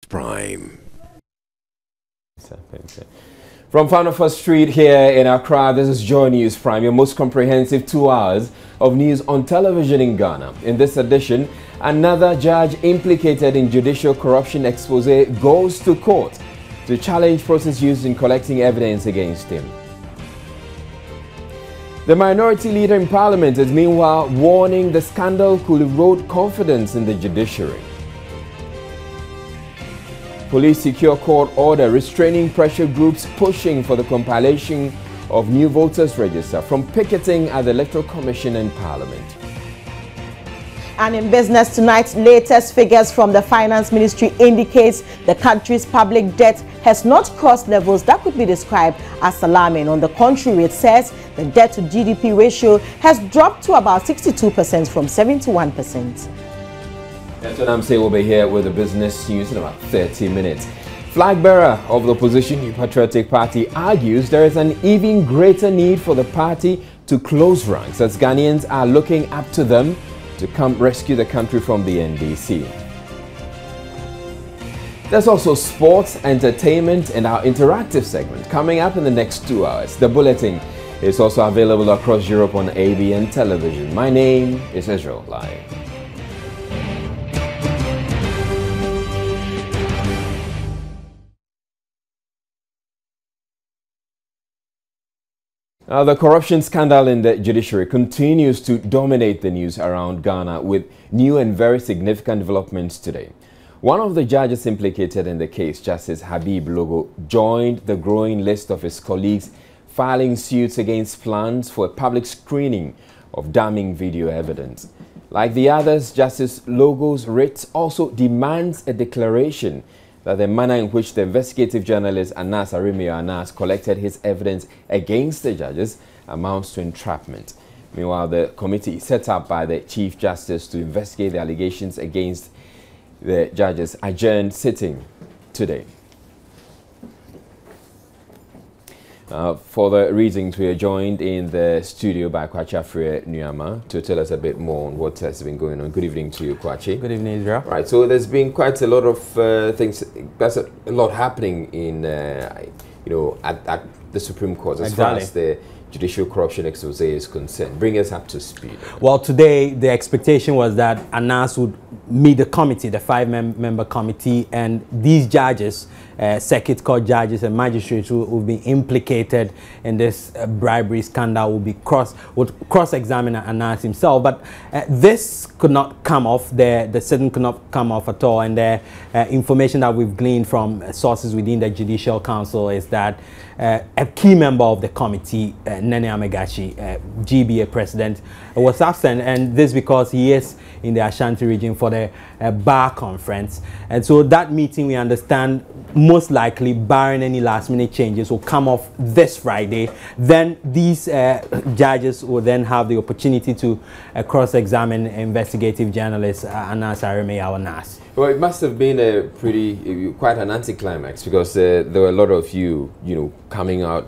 Prime. From Fanafa Street here in Accra, this is Joy News Prime, your most comprehensive 2 hours of news on television in Ghana. In this edition, another judge implicated in judicial corruption expose goes to court to challenge process used in collecting evidence against him. The minority leader in parliament is meanwhile warning the scandal could erode confidence in the judiciary. Police secure court order restraining pressure groups pushing for the compilation of new voters register from picketing at the Electoral Commission and Parliament. And in business tonight, latest figures from the Finance Ministry indicates the country's public debt has not crossed levels that could be described as alarming. On the contrary, it says the debt to GDP ratio has dropped to about 62% from 71%. That's what I'm saying. We'll be here with the business news in about 30 minutes. Flag bearer of the opposition New Patriotic Party argues there is an even greater need for the party to close ranks as Ghanaians are looking up to them to come rescue the country from the NDC. There's also sports, entertainment, and our interactive segment coming up in the next 2 hours. The bulletin is also available across Europe on ABN television. My name is Israel Lai. The corruption scandal in the judiciary continues to dominate the news around Ghana with new and very significant developments today. One of the judges implicated in the case, Justice Habib Logo, joined the growing list of his colleagues filing suits against plans for a public screening of damning video evidence. Like the others, Justice Logo's writ also demands a declaration that the manner in which the investigative journalist Barima collected his evidence against the judges amounts to entrapment. Meanwhile, the committee set up by the Chief Justice to investigate the allegations against the judges adjourned sitting today. For the reasons, we are joined in the studio by Kwachi Afriye Nuyama to tell us a bit more on what has been going on. Good evening to you, Kwachi. Good evening, Israel. Right, so there's been quite a lot of things. There's a lot happening in, at the Supreme Court as far as the judicial corruption expose is concerned. Bring us up to speed. Well, today the expectation was that Anas would meet the committee, the 5-member committee, and these judges, circuit court judges and magistrates who will be implicated in this bribery scandal would cross-examine Anas himself. But this could not come off. The sitting could not come off at all. And the information that we've gleaned from sources within the Judicial Council is that a key member of the committee, Nene Amegachi, GBA president, was absent, and this because he is in the Ashanti region for the bar conference. And so that meeting, we understand, most likely, barring any last-minute changes, will come off this Friday. Then these judges will then have the opportunity to cross-examine investigative journalist Anas Aremeyaw. Well, it must have been quite an anticlimax because there were a lot of you coming out,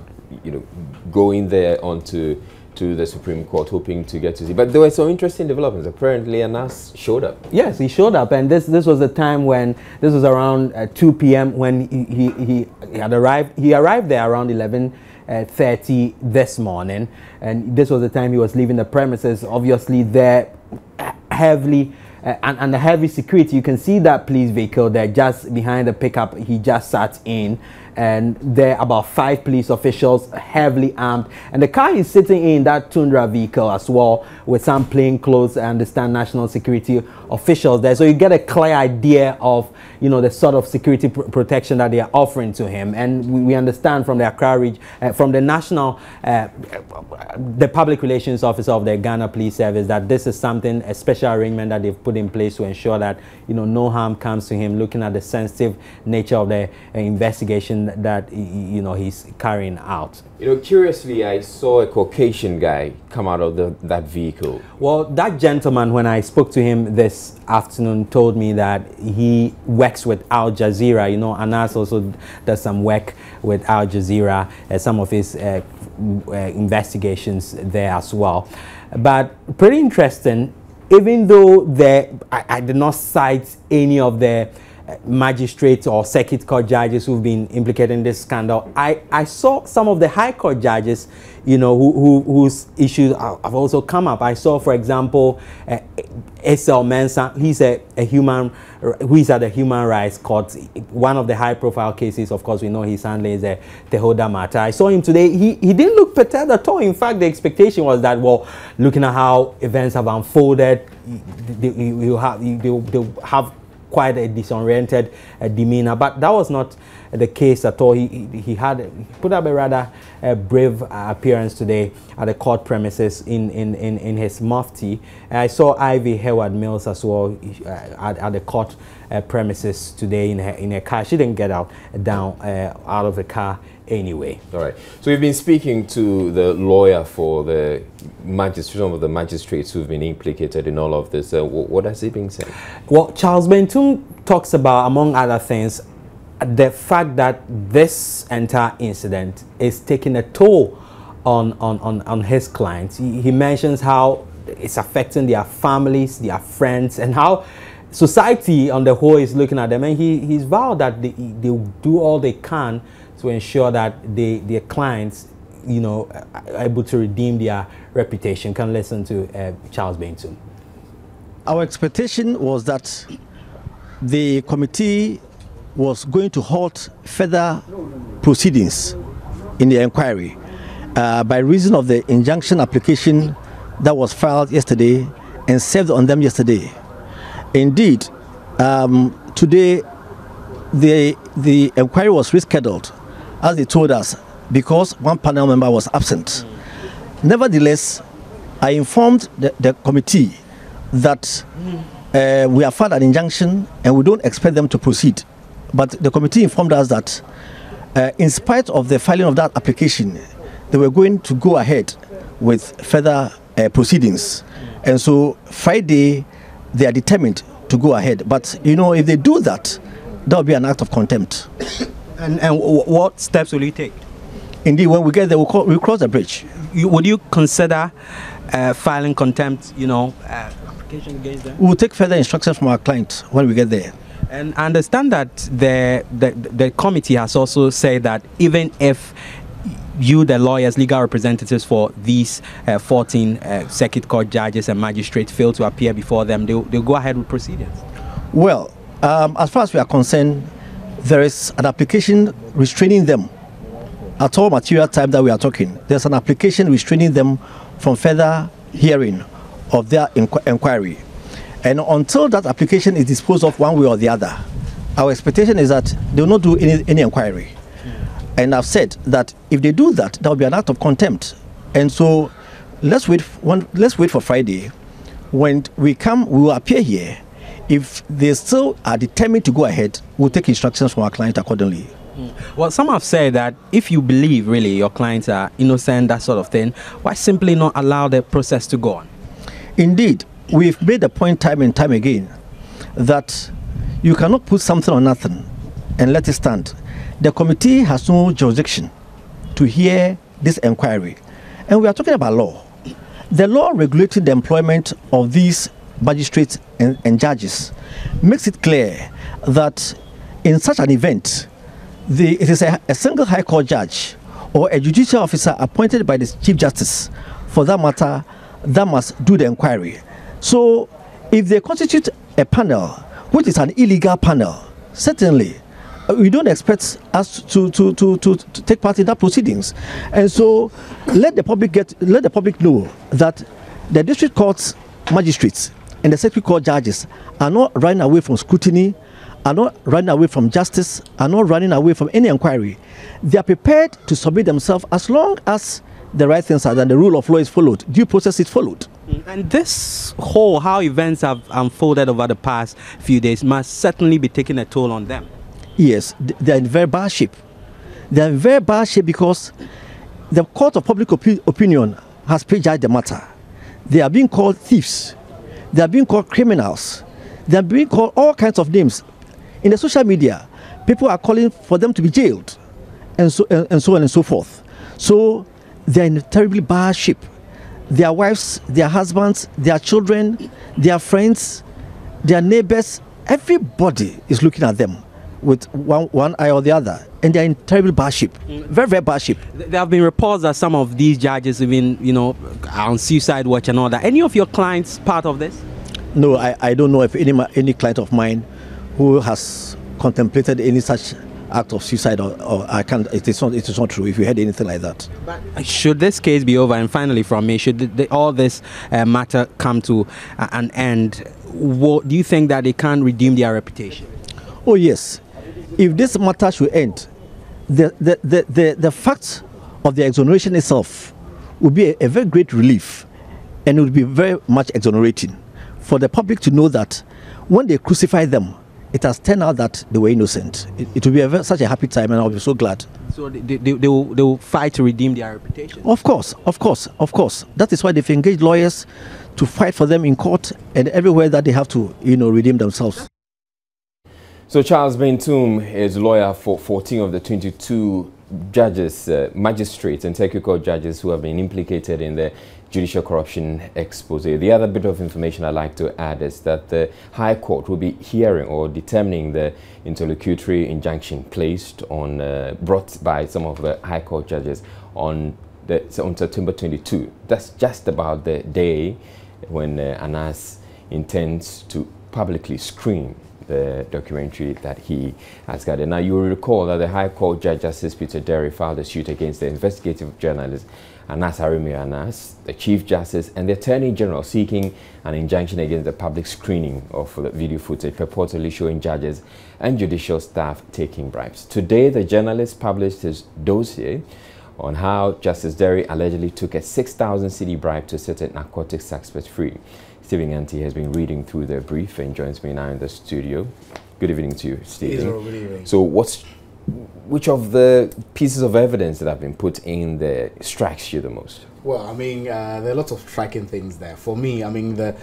going there onto the Supreme Court, hoping to get to see. But there were some interesting developments. Apparently, Anas showed up. Yes, he showed up, and this was the time when this was around 2 p.m. when he had arrived. He arrived there around 11:30 this morning, and this was the time he was leaving the premises. Obviously, there heavily. And the heavy security, you can see that police vehicle there just behind the pickup he just sat in, and there are about 5 police officials heavily armed, and the car he's sitting in, that Tundra vehicle as well, with some plainclothes, I understand, national security officials there. So you get a clear idea of the sort of security protection that they are offering to him. And we understand from the Accra region, from the national the public relations officer of the Ghana Police Service, that this is something, a special arrangement that they've put in place to ensure that no harm comes to him, looking at the sensitive nature of the investigation that he's carrying out. Curiously, I saw a Caucasian guy come out of that vehicle. Well, that gentleman, when I spoke to him this afternoon, told me that he works with Al Jazeera. Anas also does some work with Al Jazeera, some of his investigations there as well. But pretty interesting, even though I did not cite any of the magistrates or circuit court judges who've been implicated in this scandal. I saw some of the high court judges, you know, whose issues have also come up. I saw, for example, S.L. Mensah. He's who is at the Human Rights Court. One of the high-profile cases, of course, we know he's handling is the Tehoda matter. I saw him today. He didn't look perturbed at all. In fact, the expectation was that, well, looking at how events have unfolded, they'll have quite a disoriented demeanor, but that was not the case at all. He put up a rather brave appearance today at the court premises in his mufti. I saw Ivy Hayward Mills as well at the court premises today in her car. She didn't get out of the car anyway. All right. So we've been speaking to the lawyer for the some of the magistrates who've been implicated in all of this. What has he been saying? Well, Charles Bentum talks about, among other things, the fact that this entire incident is taking a toll on his clients. He mentions how it's affecting their families, their friends, and how society on the whole is looking at them. And he's vowed that they do all they can to ensure that their clients, you know, are able to redeem their reputation. Can listen to Charles Bentum. Our expectation was that the committee was going to halt further proceedings in the inquiry by reason of the injunction application that was filed yesterday and served on them yesterday. Indeed, today the inquiry was rescheduled, as they told us, because one panel member was absent. Nevertheless, I informed the committee that we have filed an injunction and we don't expect them to proceed. But the committee informed us that in spite of the filing of that application, they were going to go ahead with further proceedings. And so Friday, they are determined to go ahead. But, you know, if they do that, that will be an act of contempt. And what steps will you take? Indeed, when we get there, we'll cross the bridge. Would you consider filing contempt, you know, application against them? We'll take further instructions from our client when we get there. And I understand that the committee has also said that even if you, the lawyers, legal representatives for these 14 circuit court judges and magistrates, fail to appear before them, they'll go ahead with proceedings. Well, as far as we are concerned, there is an application restraining them at all material time that we are talking. There's an application restraining them from further hearing of their inquiry. And until that application is disposed of one way or the other, our expectation is that they will not do any inquiry. And I've said that if they do that, that will be an act of contempt. And so let's wait for Friday. When we come, we will appear here. If they still are determined to go ahead, we'll take instructions from our client accordingly. Well, some have said that if you believe really your clients are innocent, that sort of thing, why simply not allow the process to go on? Indeed, we've made the point time and time again that you cannot put something on nothing and let it stand. The committee has no jurisdiction to hear this inquiry. And we are talking about law. The law regulating the employment of these magistrates and judges makes it clear that in such an event, it is a single high court judge or a judicial officer appointed by the Chief Justice, for that matter, that must do the inquiry. So if they constitute a panel, which is an illegal panel, certainly we don't expect us to take part in that proceedings. And so let the public know that the district courts magistrates and the circuit court judges are not running away from scrutiny, are not running away from justice, are not running away from any inquiry. They are prepared to submit themselves as long as the right things are done, the rule of law is followed, due process is followed. And this whole, how events have unfolded over the past few days, must certainly be taking a toll on them. Yes, they are in very bad shape. They are in very bad shape because the court of public opinion has prejudged the matter. They are being called thieves. They are being called criminals. They are being called all kinds of names. In the social media, people are calling for them to be jailed, and so on and so forth. So they are in a terribly bad shape. Their wives, their husbands, their children, their friends, their neighbors, everybody is looking at them with one eye or the other, and they're in terrible bad shape, very, very bad shape. There have been reports that some of these judges even, you know, are on suicide watch and all that. Any of your clients part of this? No, I don't know if any client of mine who has contemplated any such act of suicide, or I can't. It is not true. If you heard anything like that. But should this case be over, and finally from me, should all this matter come to an end, do you think that they can redeem their reputation? Oh yes. If this matter should end, the fact of the exoneration itself would be a very great relief, and it would be very much exonerating for the public to know that when they crucify them, it has turned out that they were innocent. It will be such a happy time, and I'll be so glad. So they will fight to redeem their reputation? Of course. That is why they've engaged lawyers to fight for them in court and everywhere that they have to, redeem themselves. So Charles Bentum is lawyer for 14 of the 22 judges, magistrates and technical judges who have been implicated in the judicial corruption expose. The other bit of information I'd like to add is that the High Court will be hearing or determining the interlocutory injunction placed on, brought by some of the High Court judges on September 22. That's just about the day when Anas intends to publicly screen the documentary that he has gathered. Now, you will recall that the High Court Judge Justice Peter Derry filed a suit against the investigative journalist Anas, the Chief Justice, and the Attorney General, seeking an injunction against the public screening of the video footage purportedly showing judges and judicial staff taking bribes. Today, the journalist published his dossier on how Justice Derry allegedly took a 6,000 cedi bribe to set a narcotics expert free. Stephen Anti has been reading through the brief and joins me now in the studio. Good evening to you, Stephen. Good evening. So which of the pieces of evidence that have been put in there strikes you the most? Well, I mean, there are lots of striking things there. For me, I mean, the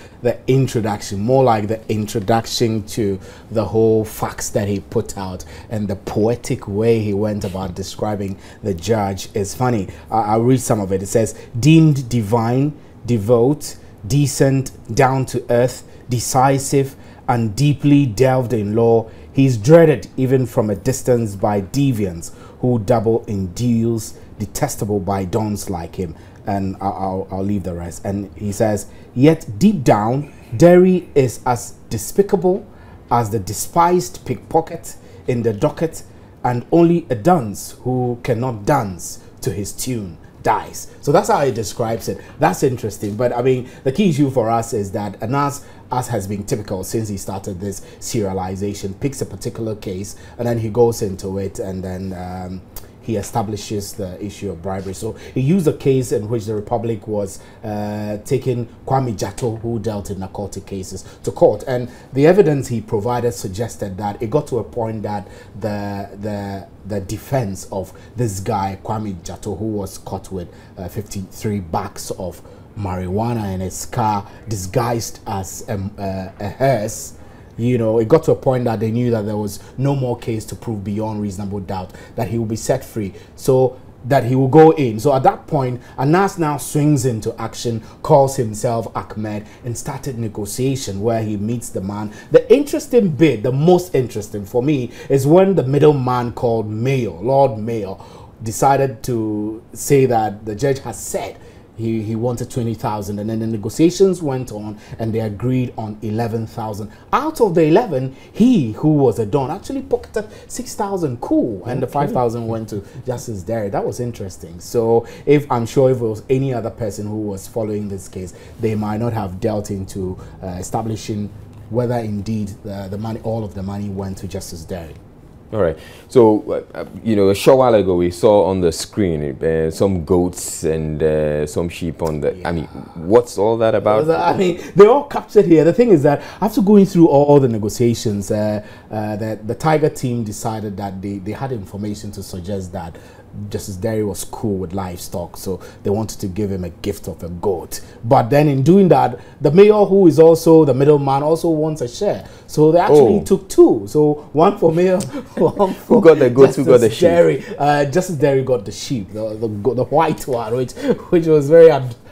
introduction, more like the introduction to the whole facts that he put out and the poetic way he went about describing the judge is funny. I'll read some of it. It says, deemed divine, devout, decent, down to earth, decisive, and deeply delved in law, he is dreaded even from a distance by deviants who dabble in deals, detestable by dons like him. And I'll leave the rest. And he says, yet deep down, Derry is as despicable as the despised pickpocket in the docket, and only a dunce who cannot dance to his tune dies. So that's how he describes it. That's interesting. But I mean, the key issue for us is that Anas, as has been typical since he started this serialization, picks a particular case and then he goes into it, and then he establishes the issue of bribery. So he used a case in which the Republic was taking Kwame Jatto, who dealt in narcotic cases, to court. And the evidence he provided suggested that it got to a point that the defense of this guy, Kwame Jatto, who was caught with 53 bags of marijuana in his car disguised as a hearse, it got to a point that they knew that there was no more case to prove beyond reasonable doubt that he will be set free, so that he will go in. So at that point, Anas now swings into action, calls himself Ahmed, and started negotiation where he meets the man. The interesting bit, the most interesting for me, is when the middleman called Lord Mayor, decided to say that the judge has said he wanted 20,000, and then the negotiations went on and they agreed on 11,000. Out of the 11, he, who was a don, actually pocketed 6,000. Cool. And the 5,000 went to Justice Derry. That was interesting. So I'm sure if it was any other person who was following this case, they might not have dealt into establishing whether indeed the money, all of the money, went to Justice Derry. All right. So, a short while ago, we saw on the screen some goats and some sheep on the... Yeah. I mean, what's all that about? I mean, they're all captured here. The thing is that after going through all the negotiations, the Tiger team decided that they had information to suggest that Justice Derry was cool with livestock, so they wanted to give him a gift of a goat. But then in doing that, the mayor, who is also the middleman, also wants a share. So they actually took two. So one for mayor, one for who got the goat, who got the sheep? Justice Derry got the sheep, the white one, which was very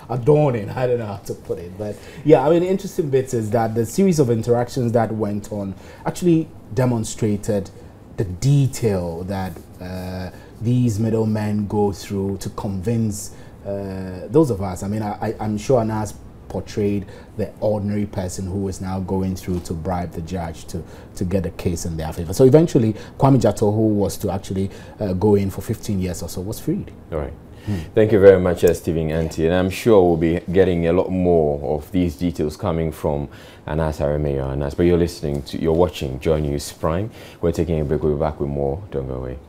adorning. I don't know how to put it, but yeah, I mean, the interesting bits is that the series of interactions that went on actually demonstrated the detail that these middlemen go through to convince those of us. I mean, I'm sure Anas portrayed the ordinary person who is now going through to bribe the judge to get a case in their favor. So eventually, Kwame Jato, who was to actually go in for 15 years or so, was freed. All right. Thank you very much, Stephen Anti, and I'm sure we'll be getting a lot more of these details coming from Anas Mayor Anas. But you're watching Joy News Prime. We're taking a break. We'll be back with more. Don't go away.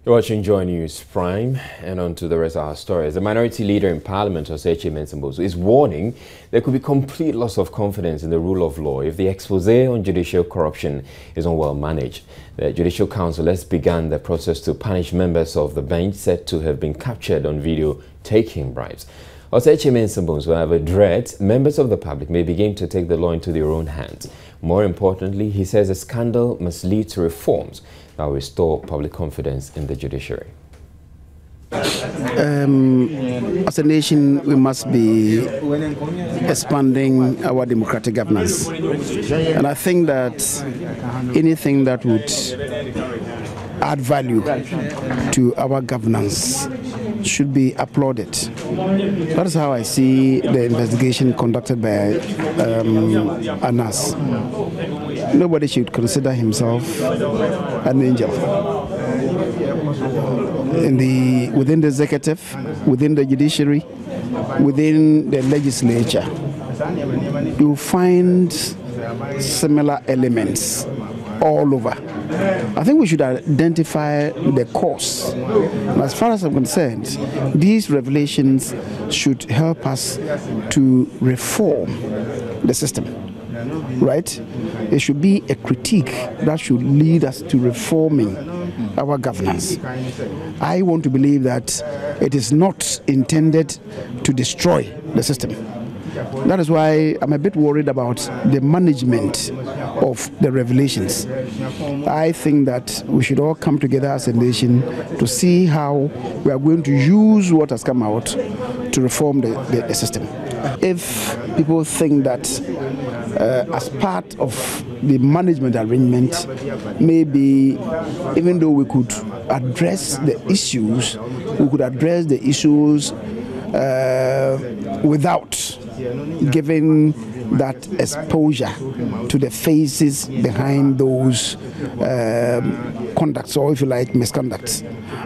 You're watching Joy News Prime, and on to the rest of our stories. The minority leader in Parliament, Osei Asare, is warning there could be complete loss of confidence in the rule of law if the expose on judicial corruption is not well managed. The Judicial Council has begun the process to punish members of the bench said to have been captured on video taking bribes. Osei Asare, however, dreads members of the public may begin to take the law into their own hands. More importantly, he says the scandal must lead to reforms that will restore public confidence in the judiciary. As a nation, we must be expanding our democratic governance. And I think that anything that would add value to our governance should be applauded. That is how I see the investigation conducted by Anas. Nobody should consider himself an angel. Within the executive, within the judiciary, within the legislature, you find similar elements all over. I think we should identify the cause. As far as I'm concerned, these revelations should help us to reform the system, right? It should be a critique that should lead us to reforming our governance. I want to believe that it is not intended to destroy the system. That is why I'm a bit worried about the management of the revelations. I think that we should all come together as a nation to see how we are going to use what has come out to reform the system. If people think that as part of the management arrangement, maybe even though we could address the issues, without giving that exposure to the faces behind those conducts, or if you like, misconducts,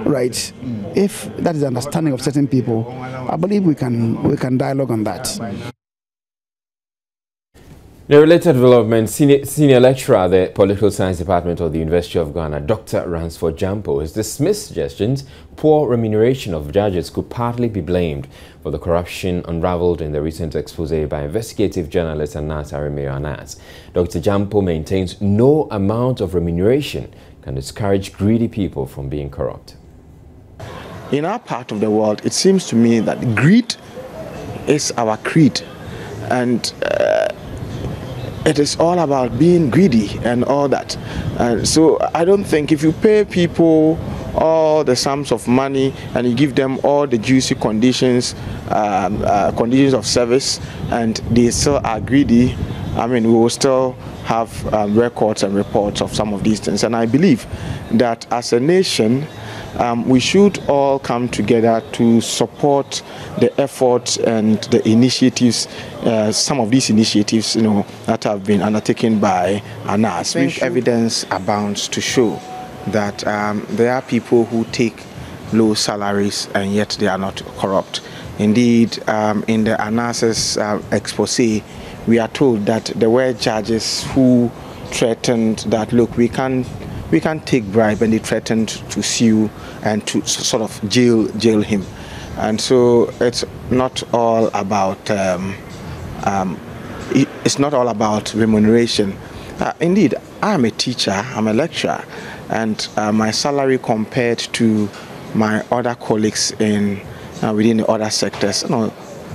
right? If that is the understanding of certain people, I believe we can dialogue on that. The related development, senior lecturer at the Political Science Department of the University of Ghana, Dr. Ransford Jampo, has dismissed suggestions poor remuneration of judges could partly be blamed for the corruption unraveled in the recent expose by investigative journalist Anas Anas. Dr. Jampo maintains no amount of remuneration can discourage greedy people from being corrupt. In our part of the world, it seems to me that greed is our creed, and it is all about being greedy and all that. So I don't think if you pay people all the sums of money and you give them all the juicy conditions of service, and they still are greedy, I mean, we will still have records and reports of some of these things. And I believe that as a nation, we should all come together to support the efforts and the initiatives, some of these initiatives, that have been undertaken by Anas. Evidence abounds to show that there are people who take low salaries and yet they are not corrupt. Indeed, in the Anas's expose, we are told that there were judges who threatened that, look, we can take bribe, and they threatened to sue and to sort of jail him. And so it's not all about remuneration. Indeed, I'm a teacher, I'm a lecturer, and my salary compared to my other colleagues within the other sectors,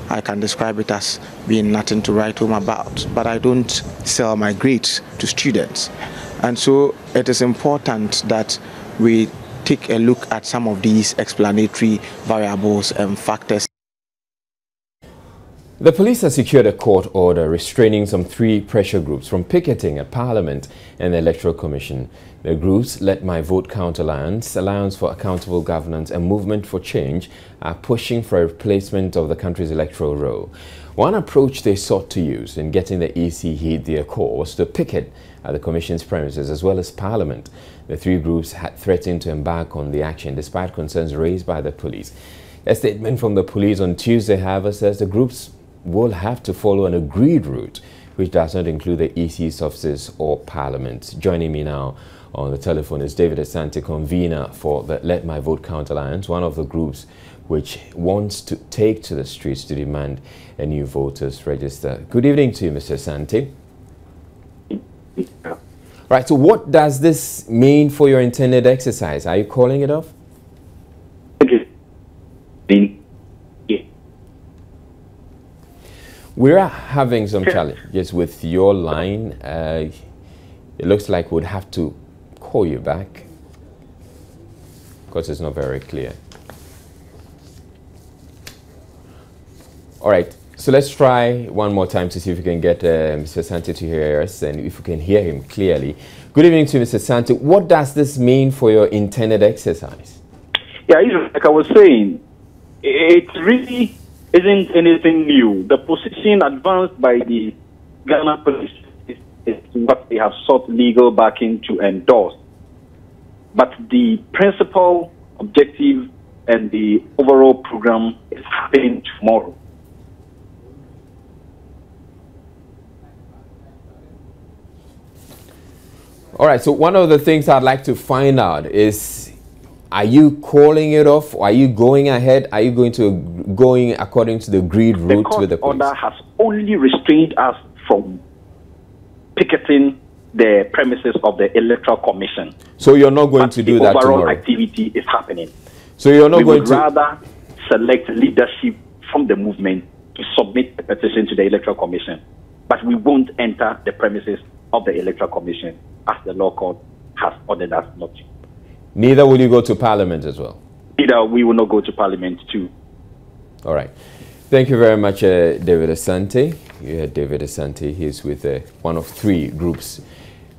I can describe it as being nothing to write home about. But I don't sell my grades to students. And so it is important that we take a look at some of these explanatory variables and factors. The police have secured a court order restraining some 3 pressure groups from picketing at Parliament and the Electoral Commission. The groups, Let My Vote Count Alliance, Alliance for Accountable Governance and Movement for Change, are pushing for a replacement of the country's electoral roll. One approach they sought to use in getting the EC heed their call was to picket at the Commission's premises as well as Parliament. The 3 groups had threatened to embark on the action despite concerns raised by the police. A statement from the police on Tuesday, however, says the groups will have to follow an agreed route, which does not include the EC's offices or Parliament. Joining me now on the telephone is David Asante, convener for the Let My Vote Count Alliance, one of the groups which wants to take to the streets to demand a new voters register. Good evening to you, Mr. Asante. Right, so what does this mean for your intended exercise? Are you calling it off? We are having some challenges with your line. It looks like we'd have to call you back because it's not very clear. All right, so let's try one more time to see if we can get Mr. Asante to hear us and if we can hear him clearly. Good evening to Mr. Asante. What does this mean for your intended exercise? Yeah, like I was saying, it really isn't anything new. The position advanced by the Ghana police is what they have sought legal backing to endorse. But the principal objective and the overall program is happening tomorrow. All right, so one of the things I'd like to find out is, are you calling it off? Or are you going ahead? Are you going according to the agreed route with the police? The court order has only restrained us from picketing the premises of the Electoral Commission. So you're not going to do that tomorrow? The overall activity is happening. So you're not going to... We would rather select leadership from the movement to submit a petition to the Electoral Commission. But we won't enter the premises of the Electoral Commission as the law court has ordered us not to. Neither will you go to Parliament as well? Neither we will not go to Parliament too. All right. Thank you very much, David Asante. You heard David Asante. He's with one of 3 groups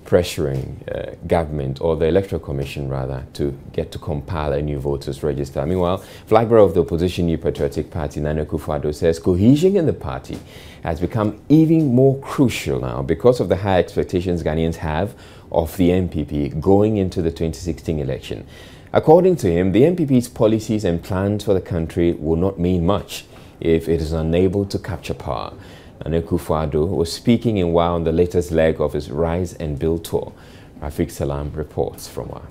pressuring government, or the Electoral Commission rather, to get to compile a new voters register. Meanwhile, flag bearer of the opposition New Patriotic Party, Nana Akufo-Addo, says cohesion in the party has become even more crucial now because of the high expectations Ghanaians have of the NPP going into the 2016 election. According to him, the NPP's policies and plans for the country will not mean much if it is unable to capture power. Nana Akufo-Addo was speaking in WA on the latest leg of his Rise and Build tour. Rafiq Salam reports from WA.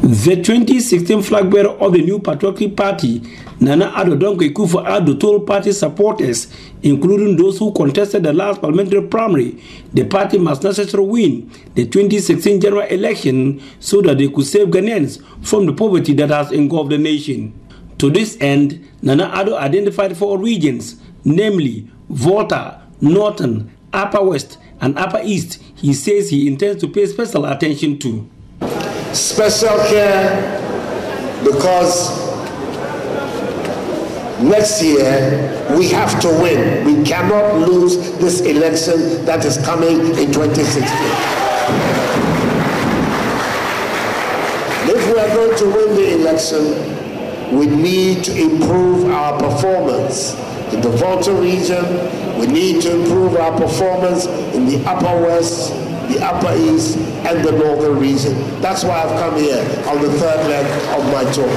The 2016 flag bearer of the New Patriotic Party, Nana Akufo-Addo, told party supporters, including those who contested the last parliamentary primary, the party must necessarily win the 2016 general election so that they could save Ghanaians from the poverty that has engulfed the nation. To this end, Nana Akufo-Addo identified 4 regions, namely Volta, Northern, Upper West, and Upper East. He says he intends to pay special attention to. Special care, because next year we have to win. We cannot lose this election that is coming in 2016. If we are going to win the election, we need to improve our performance. In the Volta region, we need to improve our performance in the Upper West, the Upper East, and the Northern region. That's why I've come here on the 3rd leg of my tour.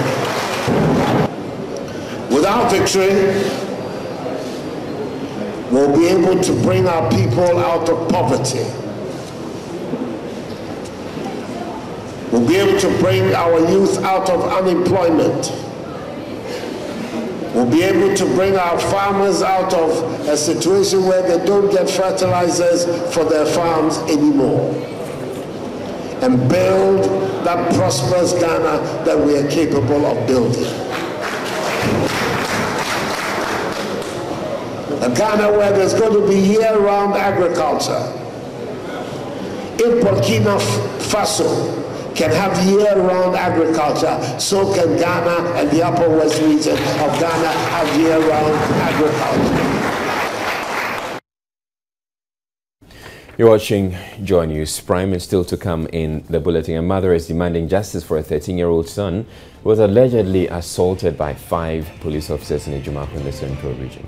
Without victory, we'll be able to bring our people out of poverty. We'll be able to bring our youth out of unemployment. We'll be able to bring our farmers out of a situation where they don't get fertilizers for their farms anymore, and build that prosperous Ghana that we are capable of building. A Ghana where there's going to be year-round agriculture. If Burkina Faso can have year-round agriculture, so can Ghana and the Upper West region of Ghana have year-round agriculture. You're watching Joy News Prime, and still to come in the bulletin. A mother is demanding justice for a 13-year-old son who was allegedly assaulted by 5 police officers in Ejumako in the Central Region.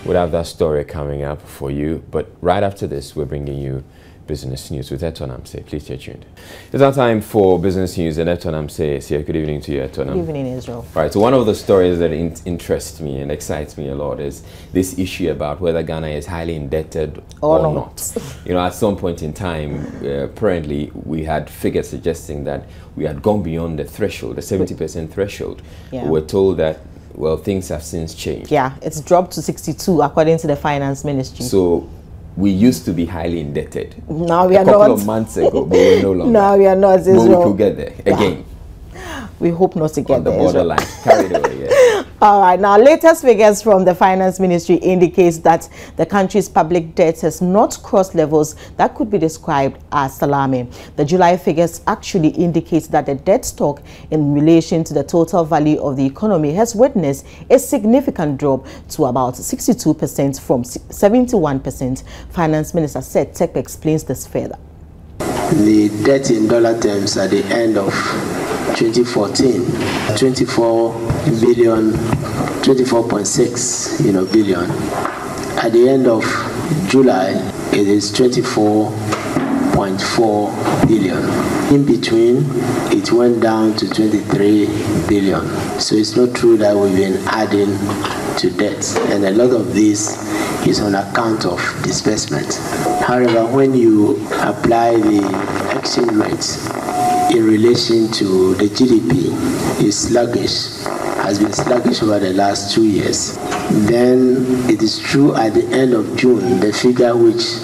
We'll have that story coming up for you, but right after this, we're bringing you business news with Eton Amse. Please stay tuned. It's our time for business news, and Eton Amse is here. Good evening to you, Eton. Good evening, Israel. All right, so one of the stories that interests me and excites me a lot is this issue about whether Ghana is highly indebted or not. You know, at some point in time, apparently, we had figures suggesting that we had gone beyond the threshold, the 70% threshold. Yeah. We were told that, well, things have since changed. Yeah, it's dropped to 62 according to the finance ministry. So we used to be highly indebted. Now we are not. A couple of months ago, but we're no longer. No, we are not. But we could get there again. We hope not to get there. On the borderline, carried away, yeah. All right, now latest figures from the finance ministry indicates that the country's public debt has not crossed levels that could be described as alarming. The July figures actually indicate that the debt stock in relation to the total value of the economy has witnessed a significant drop to about 62% from 71%. Finance Minister Seth Terkper explains this further. The debt in dollar terms at the end of 2014, 24.6 billion. At the end of July, it is 24.4 billion. In between, it went down to 23 billion. So it's not true that we've been adding to debt, and a lot of this is on account of disbursement. However, when you apply the exchange rates in relation to the GDP, is sluggish, has been sluggish over the last 2 years. Then it is true at the end of June, the figure which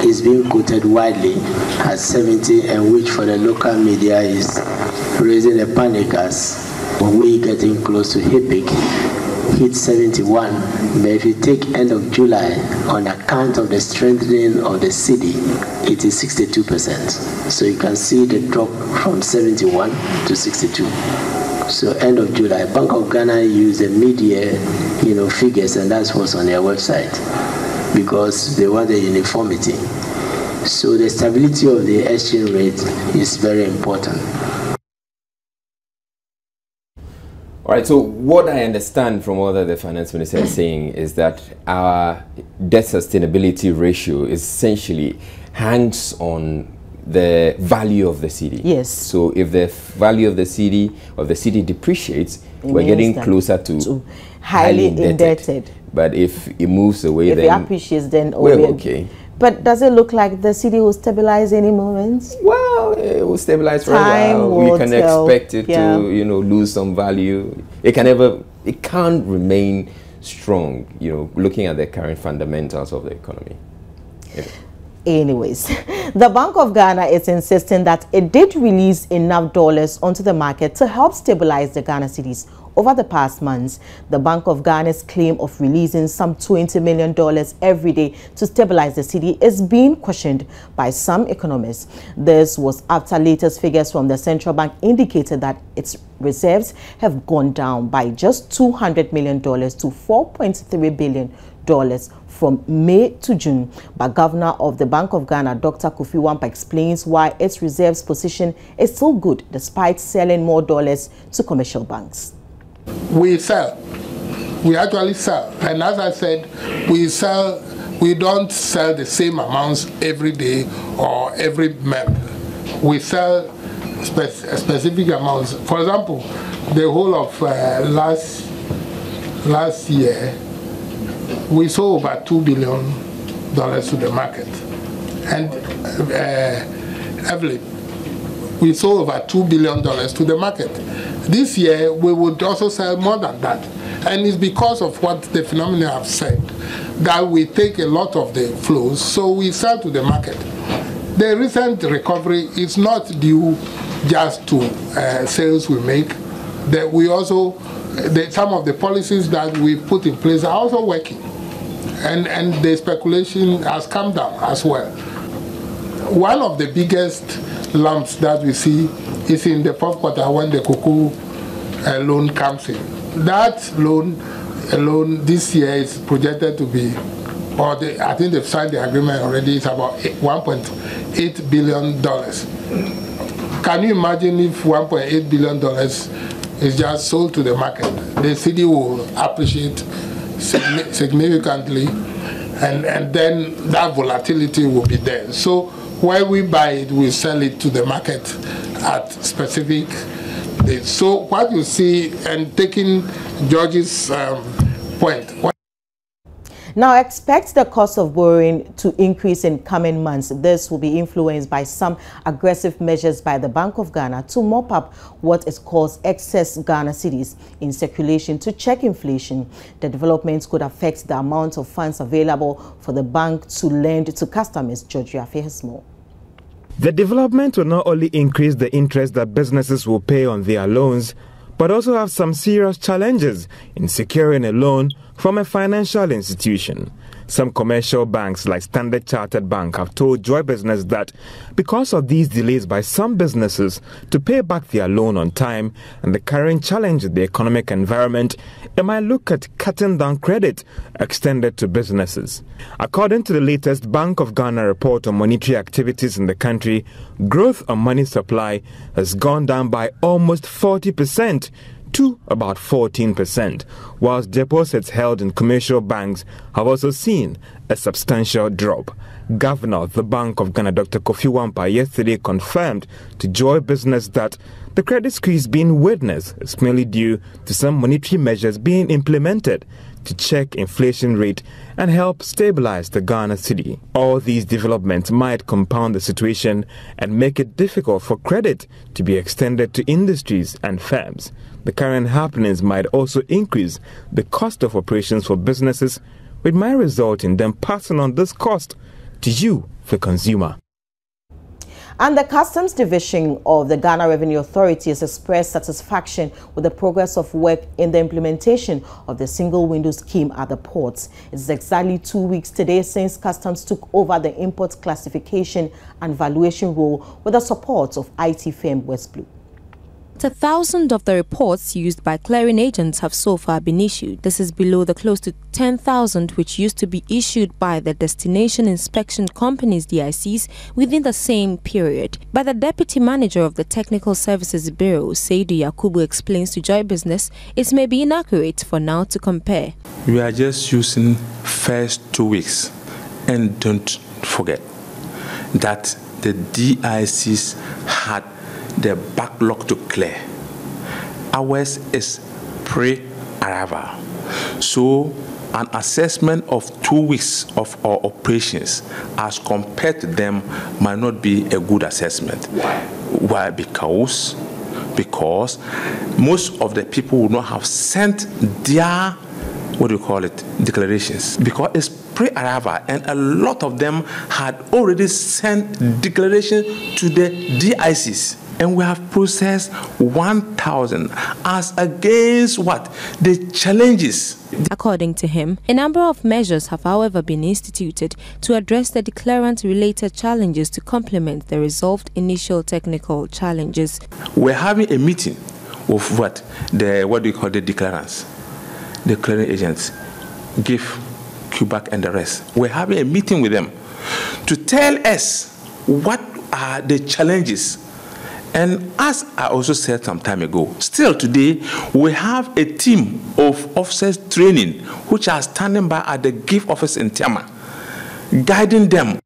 is being quoted widely as 70, and which for the local media is raising a panic as we getting close to HIPIC, hit 71. But if you take end of July, on account of the strengthening of the cedi, it is 62%. So you can see the drop from 71 to 62. So end of July, Bank of Ghana used the mid-year, figures, and that's what's on their website, because they want the uniformity. So the stability of the exchange rate is very important. All right, so what I understand from what the finance minister is saying is that our debt sustainability ratio essentially hangs on the value of the cedi. Yes. So if the value of the cedi depreciates, we're getting closer to highly indebted. But if it moves away, then it appreciates, then we're okay. But does it look like the cedi will stabilize any moment? Well, it will stabilize for a while. We can expect it to, lose some value. It can't remain strong, looking at the current fundamentals of the economy. Anyways, the Bank of Ghana is insisting that it did release enough dollars onto the market to help stabilize the Ghana cedis. Over the past months, the Bank of Ghana's claim of releasing some $20 million every day to stabilize the cedi is being questioned by some economists. This was after latest figures from the central bank indicated that its reserves have gone down by just $200 million to $4.3 billion from May to June. But Governor of the Bank of Ghana, Dr. Kofi Wampa, explains why its reserves position is so good despite selling more dollars to commercial banks. We sell. We actually sell. And as I said, we don't sell the same amounts every day or every month. We sell specific amounts. For example, the whole of last year, we sold over $2 billion to the market. And we sold over $2 billion to the market. This year, we would also sell more than that. And it's because of what the phenomena have said that we take a lot of the flows, so we sell to the market. The recent recovery is not due just to sales we make. That we also, some of the policies that we put in place are also working. And the speculation has come down as well. One of the biggest lumps that we see is in the fourth quarter when the cocoa loan comes in. That loan alone this year is projected to be or I think they've signed the agreement already, it's about $1.8 billion. Can you imagine if $1.8 billion is just sold to the market? The city will appreciate significantly, and then that volatility will be there. So when we buy it, we sell it to the market at specific dates. So what you see, and taking George's point, now expect the cost of borrowing to increase in coming months. This will be influenced by some aggressive measures by the Bank of Ghana to mop up what is called excess Ghana cedis in circulation to check inflation. The developments could affect the amount of funds available for the bank to lend to customers. George Yafe has more. The development will not only increase the interest that businesses will pay on their loans, but also have some serious challenges in securing a loan from a financial institution. Some commercial banks like Standard Chartered Bank have told Joy Business that because of these delays by some businesses to pay back their loan on time and the current challenge in the economic environment, it might look at cutting down credit extended to businesses. According to the latest Bank of Ghana report on monetary activities in the country, growth on money supply has gone down by almost 40% to about 14%, whilst deposits held in commercial banks have also seen a substantial drop. Governor of the Bank of Ghana, Dr. Kofi Wampa, yesterday confirmed to Joy Business that the credit squeeze being witnessed is mainly due to some monetary measures being implemented to check inflation rate and help stabilize the Ghana cedi. All these developments might compound the situation and make it difficult for credit to be extended to industries and firms. The current happenings might also increase the cost of operations for businesses, which might result in them passing on this cost to you, the consumer. And the Customs Division of the Ghana Revenue Authority has expressed satisfaction with the progress of work in the implementation of the single window scheme at the ports. It's exactly 2 weeks today since Customs took over the import classification and valuation role with the support of IT firm Westblue. 1,000 of the reports used by clearing agents have so far been issued. This is below the close to 10,000 which used to be issued by the Destination Inspection Companies DICs within the same period. But the Deputy Manager of the Technical Services Bureau, Seidu Yakubu, explains to Joy Business it may be inaccurate for now to compare. We are just using first 2 weeks, and don't forget that the DICs had the backlog to clear. Ours is pre-arrival. So an assessment of 2 weeks of our operations as compared to them might not be a good assessment. Why? Because most of the people will not have sent their, declarations. Because it's pre-arrival, and a lot of them had already sent declaration to the DICs. And we have processed 1,000 as against what? The challenges. According to him, a number of measures have however been instituted to address the declarant-related challenges to complement the resolved initial technical challenges. We're having a meeting of the declarants, the clearing agents, give Quebec and the rest. We're having a meeting with them to tell us what are the challenges. And as I also said some time ago, still today, we have a team of officers training which are standing by at the gift office in Tiama, guiding them.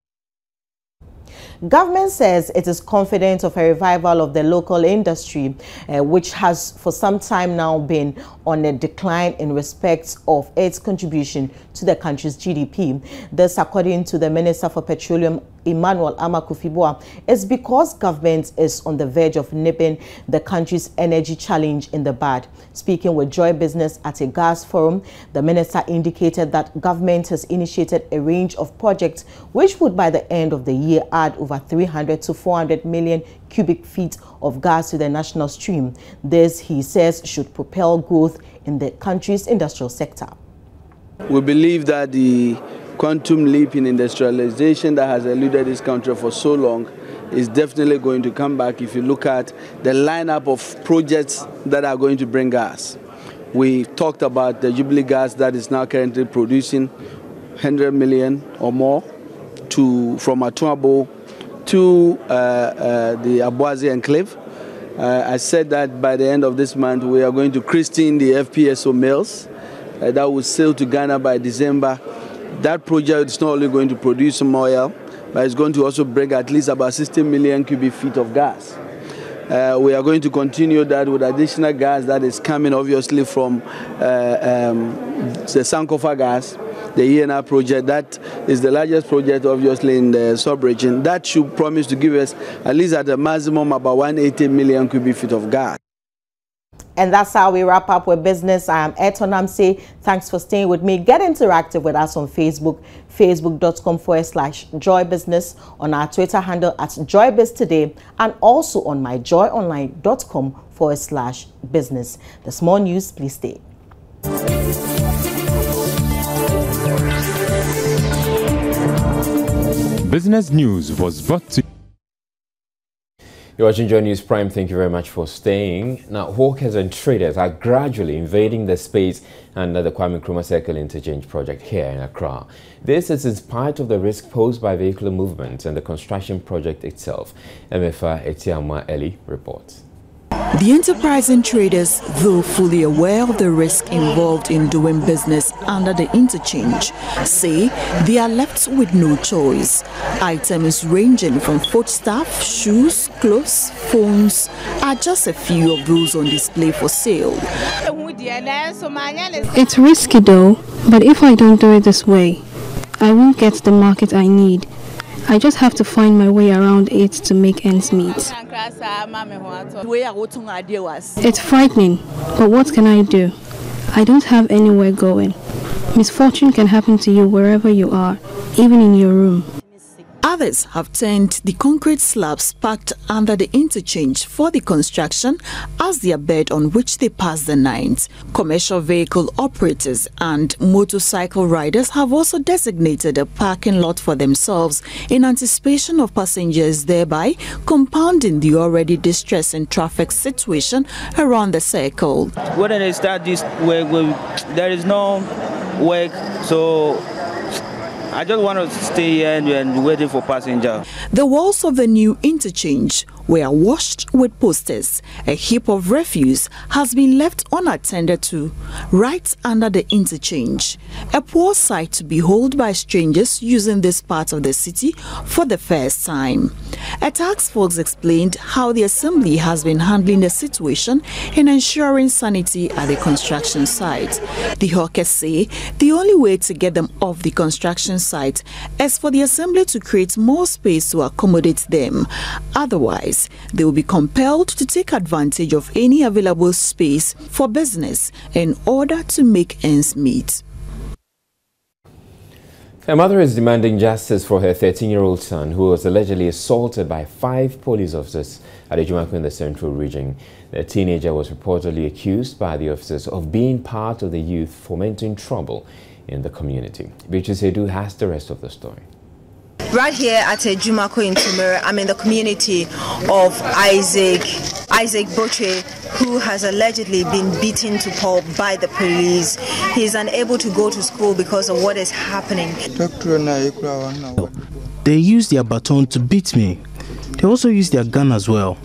Government says it is confident of a revival of the local industry, which has for some time now been on a decline in respect of its contribution to the country's GDP. This, according to the Minister for Petroleum, Emmanuel Amakufiboa, is because government is on the verge of nipping the country's energy challenge in the bud. Speaking with Joy Business at a gas forum, the minister indicated that government has initiated a range of projects which would by the end of the year add over 300 to 400 million cubic feet of gas to the national stream. This, he says, should propel growth in the country's industrial sector. We believe that the quantum leap in industrialization that has eluded this country for so long is definitely going to come back if you look at the lineup of projects that are going to bring gas. We talked about the Jubilee gas that is now currently producing 100 million or more from Atuabo to the Aboise Enclave. I said that by the end of this month we are going to christen the FPSO mills that will sail to Ghana by December. That project is not only going to produce some oil, but it's going to also bring at least about 60 million cubic feet of gas. We are going to continue that with additional gas that is coming obviously from the Sankofa gas, the ENR project. That is the largest project obviously in the sub-region. That should promise to give us at least at a maximum about 180 million cubic feet of gas. And that's how we wrap up with business. I am Eton Amse. Thanks for staying with me. Get interactive with us on Facebook, facebook.com/joybusiness, on our Twitter handle @joybiztoday, and also on myjoyonline.com/business. There's more news. Please stay. Business News was brought to You're watching Joy News Prime. Thank you very much for staying. Now, hawkers and traders are gradually invading the space under the Kwame Nkrumah Circle Interchange project here in Accra. This is in spite of the risk posed by vehicular movement and the construction project itself. MFA Etiama Eli reports. The enterprising traders, though fully aware of the risk involved in doing business under the interchange, say they are left with no choice. Items ranging from foodstuff, shoes, clothes, phones are just a few of those on display for sale. It's risky though, but if I don't do it this way, I won't get the market I need. I just have to find my way around it to make ends meet. It's frightening, but what can I do? I don't have anywhere going. Misfortune can happen to you wherever you are, even in your room. Others have turned the concrete slabs packed under the interchange for the construction as their bed on which they pass the night. Commercial vehicle operators and motorcycle riders have also designated a parking lot for themselves in anticipation of passengers, thereby compounding the already distressing traffic situation around the circle. When they start this work, there is no work, so I just want to stay here and waiting for passenger. The walls of the new interchange were washed with posters. A heap of refuse has been left unattended to right under the interchange. A poor sight to behold by strangers using this part of the city for the first time. A task force explained how the assembly has been handling the situation in ensuring sanity at the construction site. The hawkers say the only way to get them off the construction site is for the assembly to create more space to accommodate them. Otherwise, they will be compelled to take advantage of any available space for business in order to make ends meet. A mother is demanding justice for her 13-year-old son who was allegedly assaulted by 5 police officers at Ejumako in the Central Region. The teenager was reportedly accused by the officers of being part of the youth fomenting trouble in the community. Beatrice Edu has the rest of the story. Right here at Ejumako in Tumere, I'm in the community of Isaac Boche, who has allegedly been beaten to pulp by the police. He's unable to go to school because of what is happening. They used their baton to beat me. They also used their gun as well.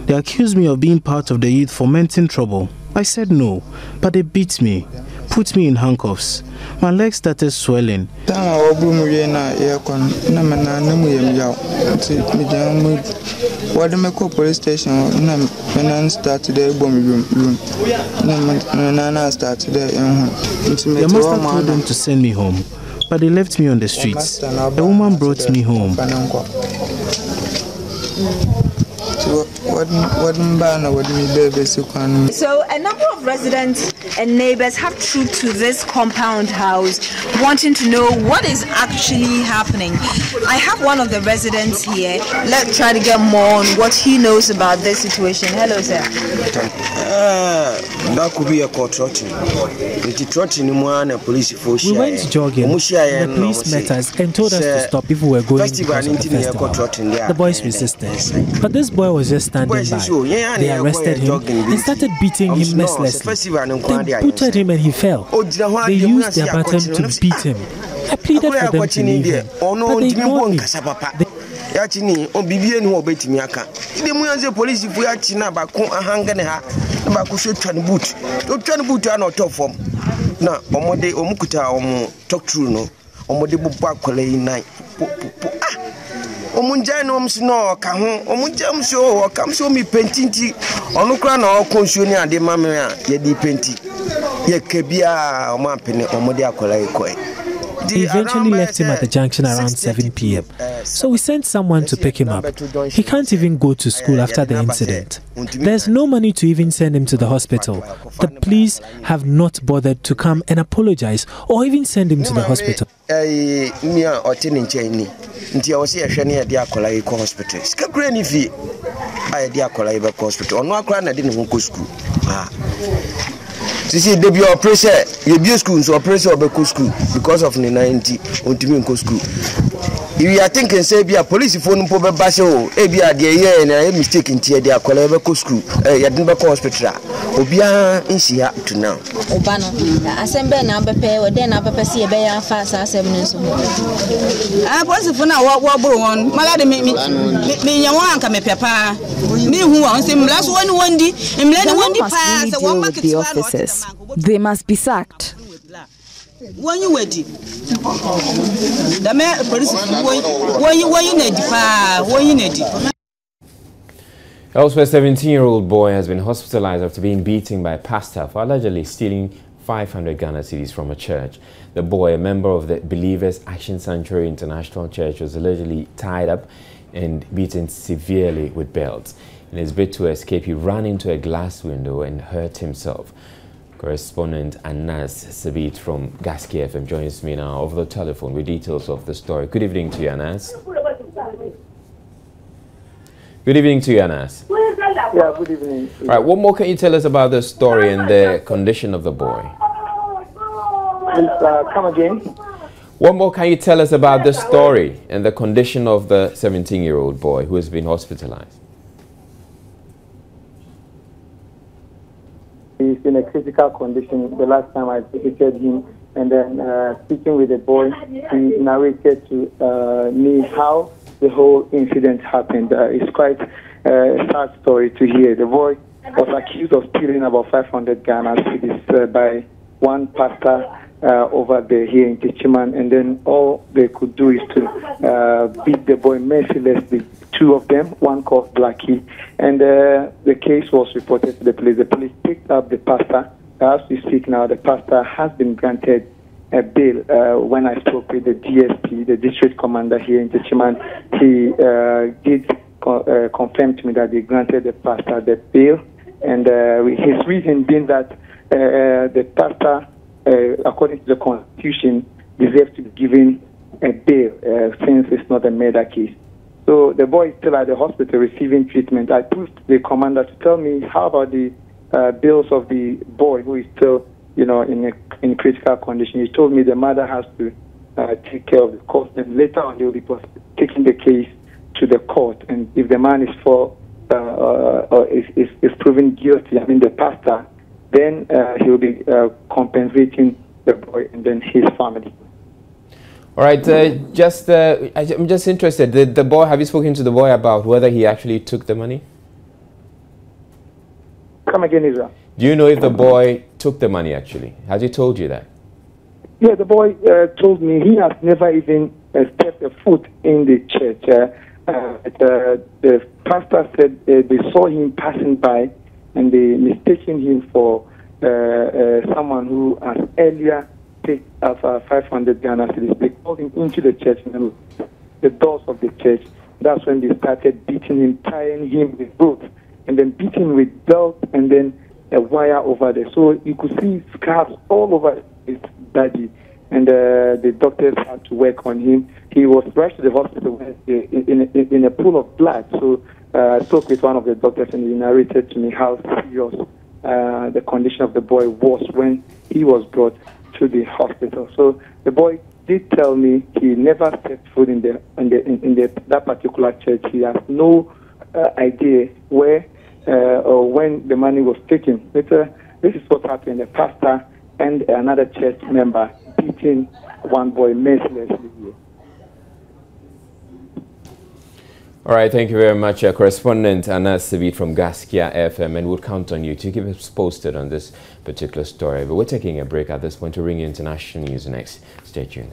They accused me of being part of the youth fomenting trouble. I said no, but they beat me, put me in handcuffs. My legs started swelling. Police station, The master told them to send me home, but they left me on the streets. A woman brought me home. So a number of residents and neighbors have trooped to this compound house wanting to know what is actually happening. I have one of the residents here. Let's try to get more on what he knows about this situation. Hello, sir. That could be a court trotting. We went jogging. The police met us and told us to stop if we were going because of the festival. The boys resisted. But this boy was just standing by. They arrested him and started beating him mercilessly. They booted him and he fell. They used their baton to beat him. I pleaded for them to leave him, but they ignored me. Yachini on bibie no obetimi aka de mu yanze police fu yachi na ba ko ahangane ha na ba ko so twan boot na top form na omode omukuta omu talk true no omode bubu akola yi nan omunja no omso no ka ho omunja mso o kam so mi pentinti onu kra na okonsuo ni ade mame a ye di penti ye kabia o mampene omode akola yi koi. He eventually left him at the junction around 7 p.m. So we sent someone to pick him up. He can't even go to school after the incident. There's no money to even send him to the hospital. The police have not bothered to come and apologize or even send him to the hospital. You see, they be oppressor. You be school, so oppressor be school because of the 90 ultimate school. If you are thinking, say, be a police phone for the basso, be a dear and a mistake in tear, they are called school, Yadinba hospital, Obia in Sia to now. Obano, assemble number pay or then number see a bear fast as 7 minutes. I was for now what on, Malade me Yawan come papa. Me who wants him last one day, and let one pass the officers. They must be sacked. When you ready, the man police when you need. Elsewhere, a 17-year-old boy has been hospitalized after being beaten by a pastor for allegedly stealing 500 Ghana cedis from a church. The boy, a member of the Believers Action Sanctuary International Church, was allegedly tied up and beaten severely with belts. In his bid to escape, he ran into a glass window and hurt himself. Correspondent Anas Sabit from Gaski FM joins me now over the telephone with details of the story. Good evening to you, Anas. Good evening to you, Anas. Yeah, good evening. Right, what more can you tell us about the story and the condition of the boy? Please come again. What more can you tell us about the story and the condition of the 17-year-old boy who has been hospitalized? He's in a critical condition. The last time I visited him, and then speaking with the boy, he narrated to me how the whole incident happened. It's quite a sad story to hear. The boy was accused of stealing about 500 Ghana cedis by one pastor over there here in Tichiman, and then all they could do is to beat the boy mercilessly. Two of them, one called Blackie, and the case was reported to the police. The police picked up the pastor. As we speak now, the pastor has been granted a bail. When I spoke with the DSP, the district commander here in Tichiman, he did confirm to me that they granted the pastor the bail, and his reason being that the pastor, according to the Constitution, deserves to be given a bail since it's not a murder case. So the boy is still at the hospital receiving treatment. I pushed the commander to tell me how about the bills of the boy who is still, in critical condition. He told me the mother has to take care of the cost, and later on they will be taking the case to the court. And if the man is is proven guilty, I mean the pastor, then he will be compensating the boy and then his family. All right, I'm just interested. The boy, have you spoken to the boy about whether he actually took the money? Come again, Israel. Do you know if the boy took the money actually? Has he told you that? Yeah, the boy told me he has never even stepped a foot in the church. The pastor said they saw him passing by and they mistaken him for someone who has earlier picked up 500 Ghana cedis. They called him into the church, and the doors of the church. That's when they started beating him, tying him with ropes, and then beating him with belts, and then a wire over there. So you could see scars all over his body, and the doctors had to work on him. He was rushed to the hospital in a pool of blood. So I spoke with one of the doctors, and he narrated to me how serious the condition of the boy was when he was brought to the hospital. So the boy did tell me he never stepped foot in that particular church. He has no idea where or when the money was taken. But this is what happened. The pastor and another church member beating one boy mercilessly here. All right, thank you very much, correspondent Anas Sabit from Gaskia FM, and we'll count on you to keep us posted on this particular story. But we're taking a break at this point to bring you international news next. Stay tuned.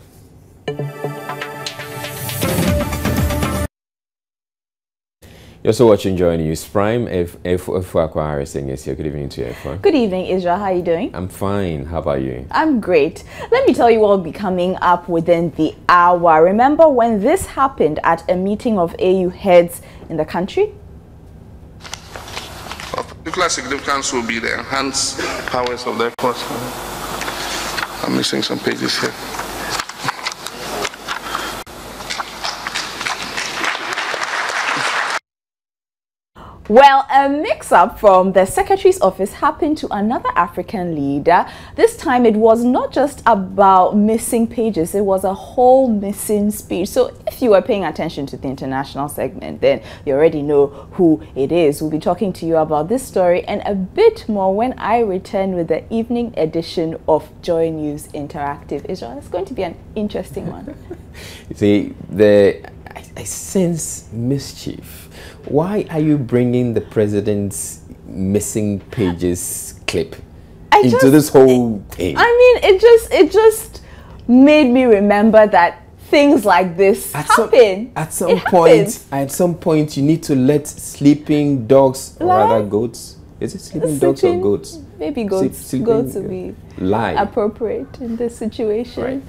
You're also watching Joy News Prime. Good evening to you. Good evening, Israel. How are you doing? I'm fine. How about you? I'm great. Let me tell you what will be coming up within the hour. Remember when this happened at a meeting of AU heads in the country? Of particular significance will be the enhanced powers of the court. I'm missing some pages here. Well, a mix-up from the Secretary's office happened to another African leader. This time it was not just about missing pages, it was a whole missing speech. So if you were paying attention to the international segment, then you already know who it is. We'll be talking to you about this story and a bit more when I return with the evening edition of Joy News Interactive. Israel, it's going to be an interesting one. You see, I sense mischief. Why are you bringing the president's missing pages clip into this whole thing? I mean, it just made me remember that things like this happen. At some point, you need to let sleeping dogs, or rather goats. Is it sleeping dogs or goats? Maybe goats. Goats would be appropriate in this situation. Right.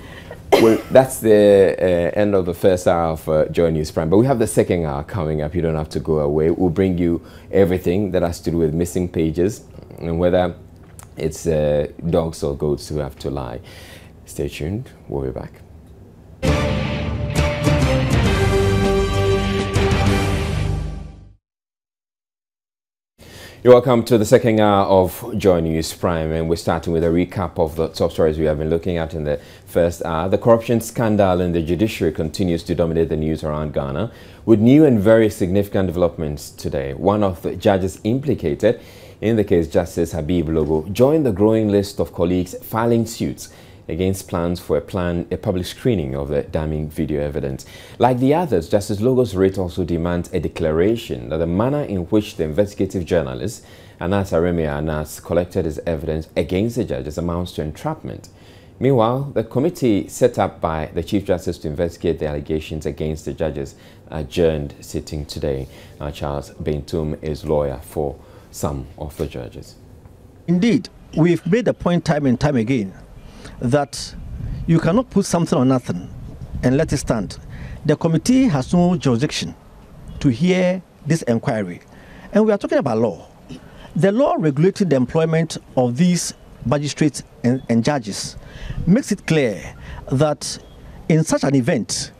Well, that's the end of the first hour of Joy News Prime. But we have the second hour coming up. You don't have to go away. We'll bring you everything that has to do with missing pages and whether it's dogs or goats who have to lie. Stay tuned. We'll be back. You're welcome to the second hour of Joy News Prime, and we're starting with a recap of the top stories we have been looking at in the first hour. The corruption scandal in the judiciary continues to dominate the news around Ghana, with new and very significant developments today. One of the judges implicated in the case, Justice Habib Logo, joined the growing list of colleagues filing suits against plans for a public screening of the damning video evidence. Like the others, Justice Logo's writ also demands a declaration that the manner in which the investigative journalist Anas Aremia Anas collected his evidence against the judges amounts to entrapment. Meanwhile, the committee set up by the Chief Justice to investigate the allegations against the judges adjourned sitting today. Charles Bentum is lawyer for some of the judges. Indeed, we've made the point time and time again that you cannot put something on nothing and let it stand. The committee has no jurisdiction to hear this inquiry. And we are talking about law. The law regulating the employment of these magistrates and judges makes it clear that in such an event,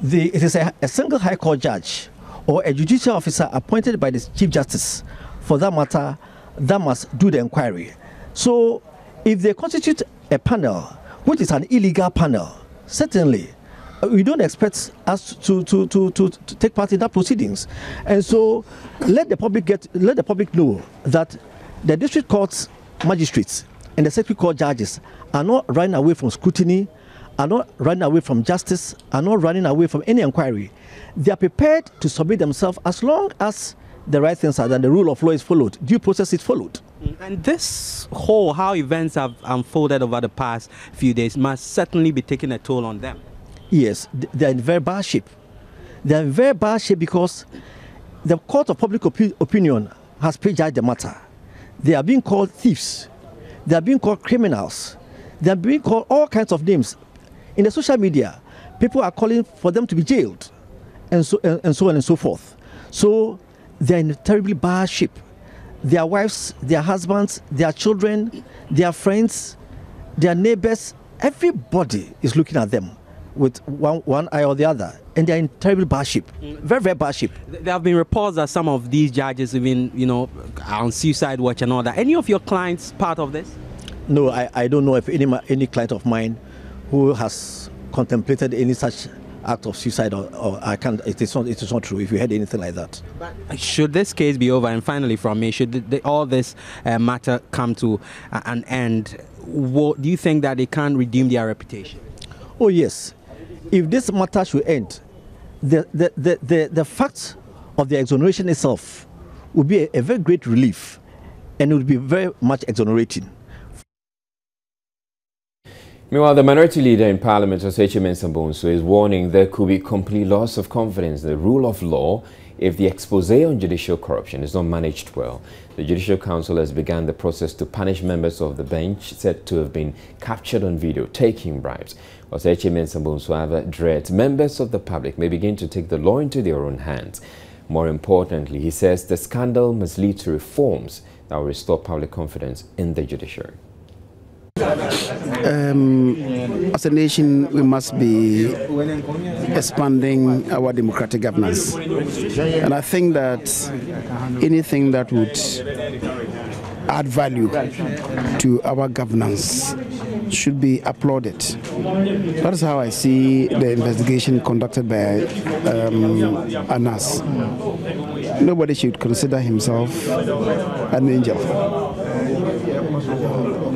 it is a single High Court judge or a judicial officer appointed by the Chief Justice, for that matter, that must do the inquiry. So if they constitute a panel, which is an illegal panel, certainly we don't expect us to take part in that proceedings. And so let the public know that the district courts magistrates and the circuit court judges are not running away from scrutiny, are not running away from justice, are not running away from any inquiry. They are prepared to submit themselves as long as the right things are done, the rule of law is followed, due process is followed. And this whole, how events have unfolded over the past few days must certainly be taking a toll on them. Yes, they are in very bad shape. They are in very bad shape because the court of public opinion has prejudged the matter. They are being called thieves. They are being called criminals. They are being called all kinds of names. In the social media, people are calling for them to be jailed and so on and so forth. So they are in a terribly bad shape. Their wives, their husbands, their children, their friends, their neighbors, everybody is looking at them with one eye or the other, and they're in terribly bad shape, very, very bad shape. There have been reports that some of these judges even, are on suicide watch and all that. Any of your clients part of this? No, I don't know if any client of mine who has contemplated any such act of suicide or I can't. It is not true. If you heard anything like that. But should this case be over, and finally from me, should all this matter come to an end, do you think that they can redeem their reputation? Oh yes. If this matter should end, the fact of the exoneration itself would be a very great relief, and it would be very much exonerating. Meanwhile, the minority leader in Parliament, Osei Asare, is warning there could be complete loss of confidence in the rule of law if the expose on judicial corruption is not managed well. The Judicial Council has begun the process to punish members of the bench said to have been captured on video taking bribes. Osei Asare, however, dreads members of the public may begin to take the law into their own hands. More importantly, he says the scandal must lead to reforms that will restore public confidence in the judiciary. As a nation, we must be expanding our democratic governance. And I think that anything that would add value to our governance should be applauded. That is how I see the investigation conducted by Anas. Nobody should consider himself an angel.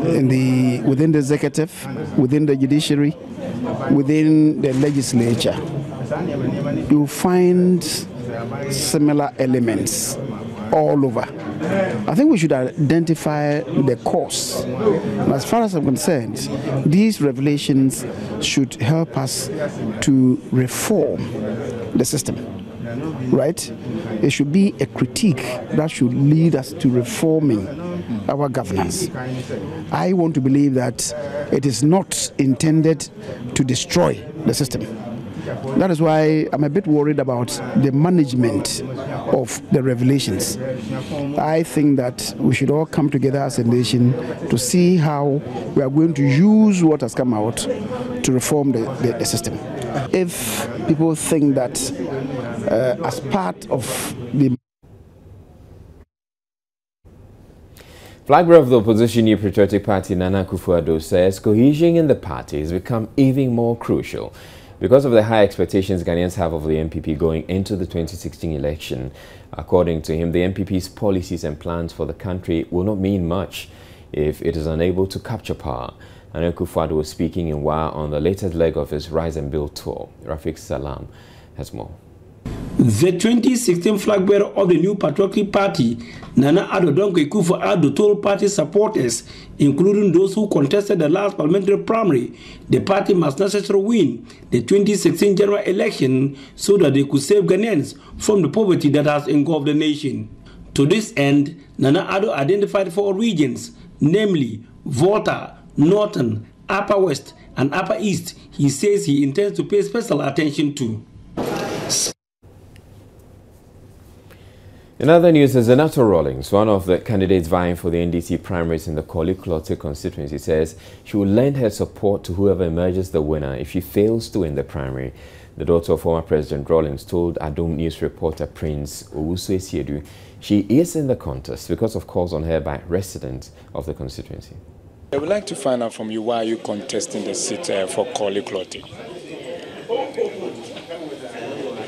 Within the executive, within the judiciary, within the legislature, you find similar elements all over. I think we should identify the cause. And as far as I'm concerned, these revelations should help us to reform the system. Right? It should be a critique that should lead us to reforming our governance. I want to believe that it is not intended to destroy the system. That is why I'm a bit worried about the management of the revelations. I think that we should all come together as a nation to see how we are going to use what has come out to reform the system. If people think that as part of the Flag bearer of the opposition New Patriotic Party, Nana Akufo-Addo, says cohesion in the party has become even more crucial because of the high expectations Ghanaians have of the NPP going into the 2016 election. According to him, the NPP's policies and plans for the country will not mean much if it is unable to capture power. Nana Akufo-Addo was speaking in Wa on the latest leg of his Rise and Build tour. Rafik Salam has more. The 2016 flag bearer of the New Patriotic Party, Nana Akufo-Addo, told party supporters, including those who contested the last parliamentary primary, the party must necessarily win the 2016 general election so that they could save Ghanaians from the poverty that has engulfed the nation. To this end, Nana Akufo-Addo identified 4 regions, namely Volta, Northern, Upper West, and Upper East. He says he intends to pay special attention to. In other news, Zenato Rawlings, one of the candidates vying for the NDC primaries in the Korle constituency, says she will lend her support to whoever emerges the winner if she fails to win the primary. The daughter of former President Rawlings told Adom News reporter Prince Owusu Esiedu she is in the contest because of calls on her by residents of the constituency. I would like to find out from you why you contesting the seat for Korle.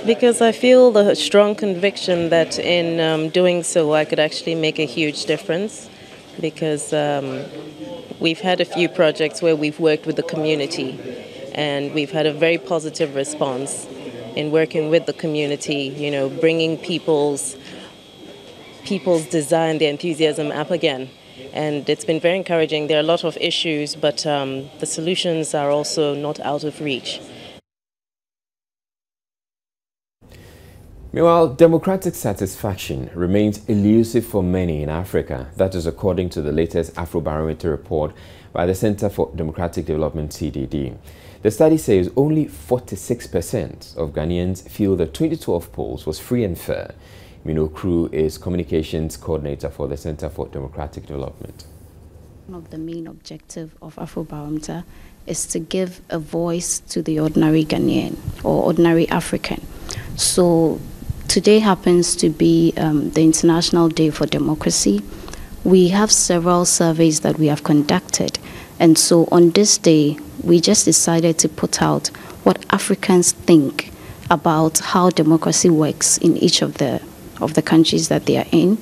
Because I feel the strong conviction that in doing so I could actually make a huge difference, because we've had a few projects where we've worked with the community and we've had a very positive response in working with the community, you know, bringing people's desire and their enthusiasm up again. And it's been very encouraging. There are a lot of issues, but the solutions are also not out of reach. Meanwhile, democratic satisfaction remains elusive for many in Africa. That is according to the latest Afrobarometer report by the Center for Democratic Development, CDD. The study says only 46% of Ghanaians feel the 2012 polls was free and fair. Mino Crew is communications coordinator for the Center for Democratic Development. One of the main objectives of Afrobarometer is to give a voice to the ordinary Ghanaian or ordinary African. So today happens to be the International Day for Democracy. We have several surveys that we have conducted, and so on this day we just decided to put out what Africans think about how democracy works in each of the countries that they are in,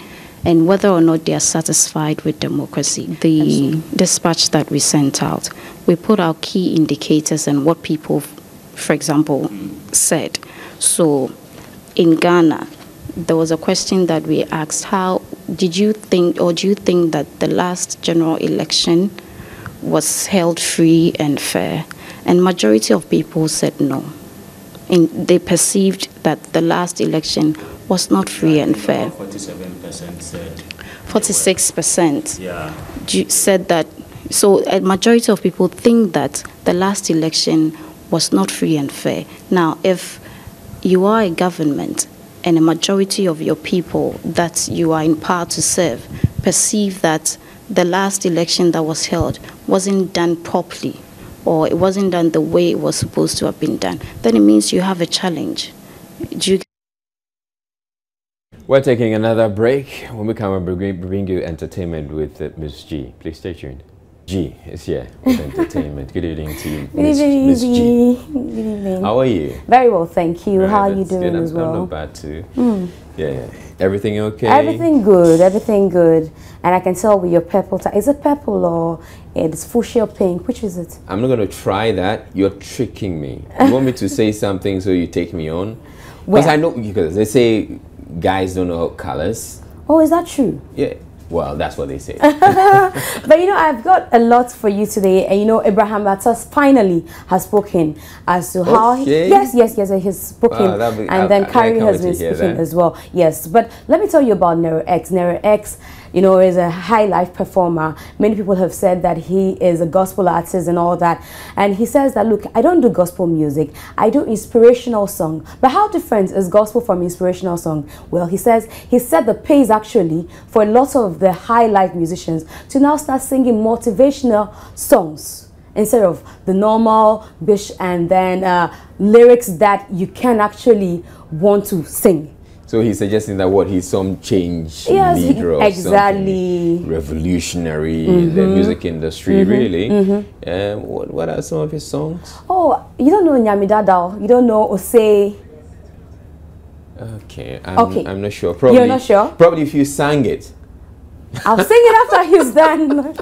and whether or not they are satisfied with democracy. The dispatch that we sent out, we put out key indicators and what people, for example, said. So in Ghana, there was a question that we asked, how did you think, or do you think that the last general election was held free and fair? And majority of people said no. And they perceived that the last election was not free and fair. 47% said. 46% said that. So a majority of people think that the last election was not free and fair. Now, if you are a government and a majority of your people that you are in power to serve perceive that the last election that was held wasn't done properly, or it wasn't done the way it was supposed to have been done, then it means you have a challenge. We're taking another break. When we come, we'll bring you entertainment with Ms. G. Please stay tuned. G is here with entertainment. Good evening to you, Ms. G. Good evening. How are you? Very well, thank you. Right, how are you doing as well? I'm not bad too. Yeah. Everything okay? Everything good, everything good. And I can tell with your purple tie. Is it purple or it's fuchsia pink? Which is it? I'm not going to try that. You're tricking me. You want me to say something so you take me on? Because I know, because they say guys don't know colors. Oh, is that true? Yeah. Well, that's what they say. But you know, I've got a lot for you today. And you know, Abraham Atas finally has spoken as to how he's spoken, and then Carrie has been speaking as well. Yes, but let me tell you about Nero X. Nero X, you know, is a high life performer. Many people have said that he is a gospel artist and all that. And he says that, look, I don't do gospel music. I do inspirational song. But how different is gospel from inspirational song? Well, he says he set the pace actually for a lot of the high life musicians to now start singing motivational songs instead of the normal bish and then lyrics that you can actually want to sing. So he's suggesting that what he's some change leader or something revolutionary in the music industry, really. What are some of his songs? Oh, you don't know Nyamidadao, you don't know Osei. Okay, I'm not sure. Probably, you're not sure? Probably if you sang it. I'll sing it after he's done.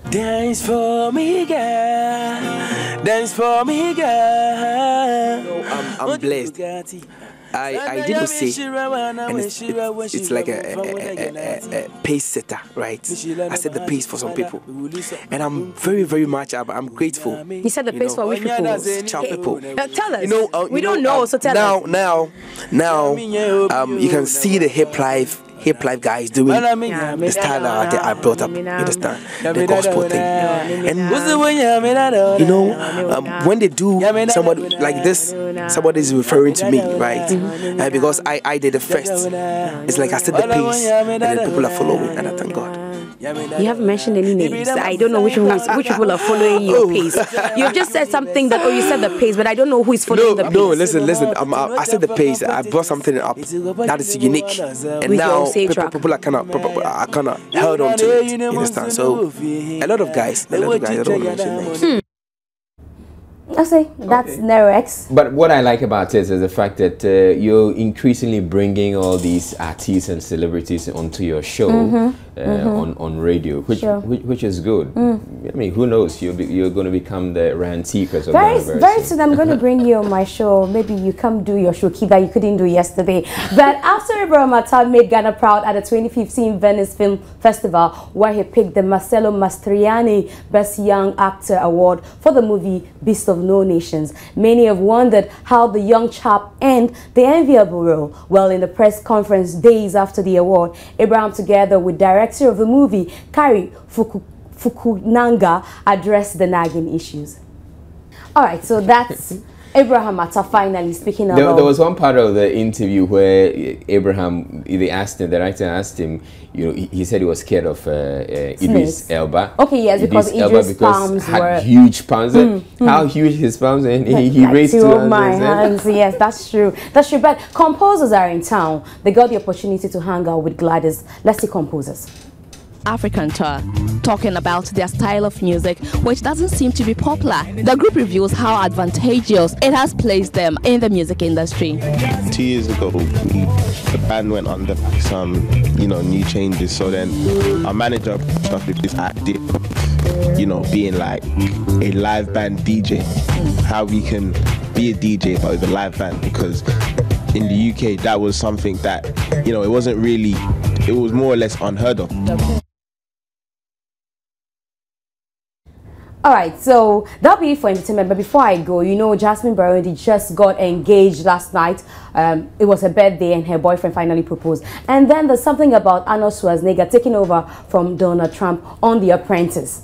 Dance for me, girl. Dance for me, girl. No, I'm blessed. I did say, and it's like a pace setter, right? I set the pace for some people, and I'm very much. I'm grateful. You set the pace for which people? Child people. Tell us. We don't know, so tell us. Now, you can see the hip life guys doing the style that I brought up. You understand? The gospel thing. And you know, when they do somebody like this, somebody is referring to me, right? Because I did the first. It's like I set the pace, and then people are following, and I thank God. You haven't mentioned any names. I don't know which people are following your pace. You just said something that, you said the pace, but I don't know who is following the pace. No, listen. I said the pace. I brought something up that is unique, and now people are kind of held on to it. You understand? So a lot of guys. I don't want to mention names. I say that's Nero X. But what I like about it is the fact that you're increasingly bringing all these artists and celebrities onto your show on radio, which is good. I mean, who knows? You're going to become the Rand Seekers of very soon. I'm going to bring you on my show. Maybe you come do your show that you couldn't do yesterday. But after Barima Osei Asare made Ghana proud at the 2015 Venice Film Festival, where he picked the Marcello Mastroianni Best Young Actor Award for the movie Beast of No Nations, many have wondered how the young chap earned the enviable role. Well, in the press conference days after the award, Abraham, together with director of the movie, Carrie Fukunanga, addressed the nagging issues. All right, so that's Abraham Atta finally speaking about... There was one part of the interview where Abraham, the writer asked him, you know, he said he was scared of Idris Elba. Okay, yes, because Idris' palms were... huge palms. How huge his palms, and he raised two of my hands. Yes, that's true. That's true. But composers are in town. They got the opportunity to hang out with Gladys. Let's see composers. African tour. Talking about their style of music, which doesn't seem to be popular, the group reveals how advantageous it has placed them in the music industry. 2 years ago, the band went under some, new changes. So then our manager stuff with this idea, being like a live band DJ. How we can be a DJ but with a live band, because in the UK that was something that, it wasn't really, it was more or less unheard of. Alright, so that'll be it for entertainment. But before I go, Jasmine Barodi just got engaged last night. It was her birthday and her boyfriend finally proposed. And then there's something about Arnold Schwarzenegger taking over from Donald Trump on The Apprentice.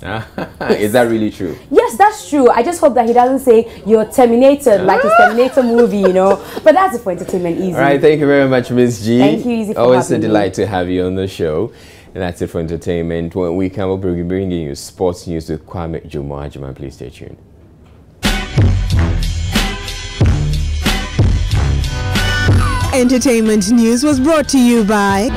Is that really true? Yes, that's true. I just hope that he doesn't say you're terminated like his Terminator movie, But that's it for entertainment, Easy. Alright, thank you very much, Miss G. Thank you, Easy, for always a having delight me. to have you on the show. And that's it for entertainment. When we come up, we'll be bringing you sports news with Kwame Jumo. Please stay tuned. Entertainment news was brought to you by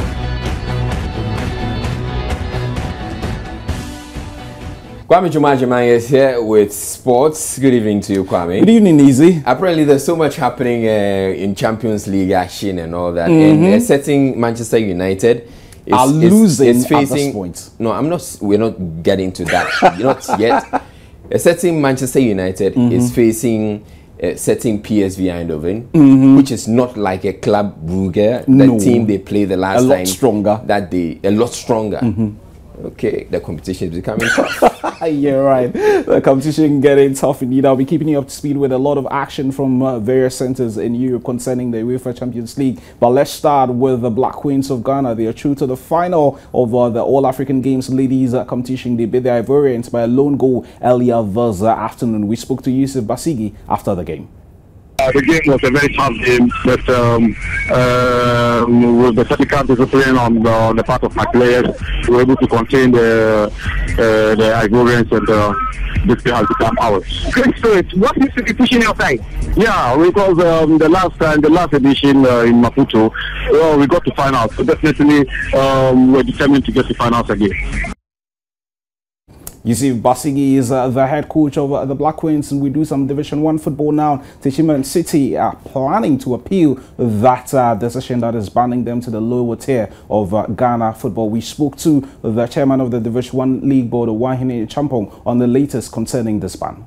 Kwame Jumo is here with sports. Good evening to you, Kwame. Good evening, Easy. Apparently, there's so much happening in Champions League action and all that. And setting Manchester United are losing it's facing, at this point. No, we're not getting to that. Not yet. A certain Manchester United is facing a certain PSV Eindhoven, which is not like a Club Brugge, the team they played the last time. A lot stronger. A lot stronger. Okay, the competition is becoming tough. You're right. The competition getting tough indeed. I'll be keeping you up to speed with a lot of action from various centers in Europe concerning the UEFA Champions League. But let's start with the Black Queens of Ghana. They are true to the final of the All-African Games ladies competition. They beat the Ivorians by a lone goal earlier this afternoon. We spoke to Yusuf Basigi after the game. The game was a very tough game, but with the technical discipline on the part of my players, we were able to contain the Ivorians and this game has become ours. Great spirit. What needs to be pushing your side? Yeah, because the last edition in Maputo, we got to finals. So definitely we're determined to get to finals again. Yusuf Basigi is the head coach of the Black Queens, and we do some Division 1 football now. Techiman City are planning to appeal that decision that is banning them to the lower tier of Ghana football. We spoke to the chairman of the Division 1 League Board, Wahine Champong, on the latest concerning this ban.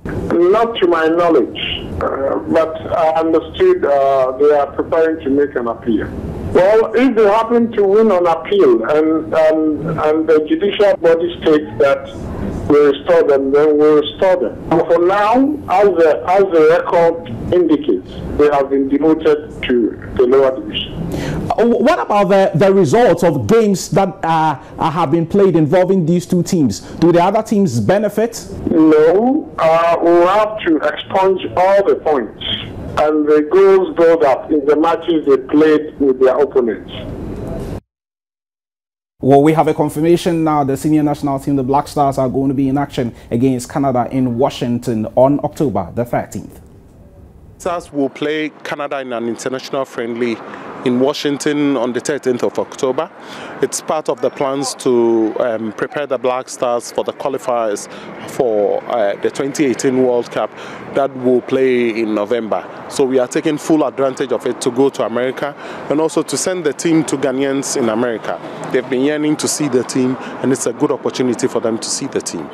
Not to my knowledge, but I understood they are preparing to make an appeal. Well, if they happen to win on appeal and the judicial body states that we restore them, then we restore them. For now, as the record indicates, they have been demoted to the lower division. What about the results of games that have been played involving these two teams? Do the other teams benefit? No, we'll have to expunge all the points and the goals built up in the matches they played with their opponents. Well, we have a confirmation now. The senior national team, the Black Stars, are going to be in action against Canada in Washington on October the 13th. Stars will play Canada in an international friendly in Washington on the 13th of October. It's part of the plans to prepare the Black Stars for the qualifiers for the 2018 World Cup that will play in November. So we are taking full advantage of it to go to America and also to send the team to Ghanaians in America. They've been yearning to see the team, and it's a good opportunity for them to see the team.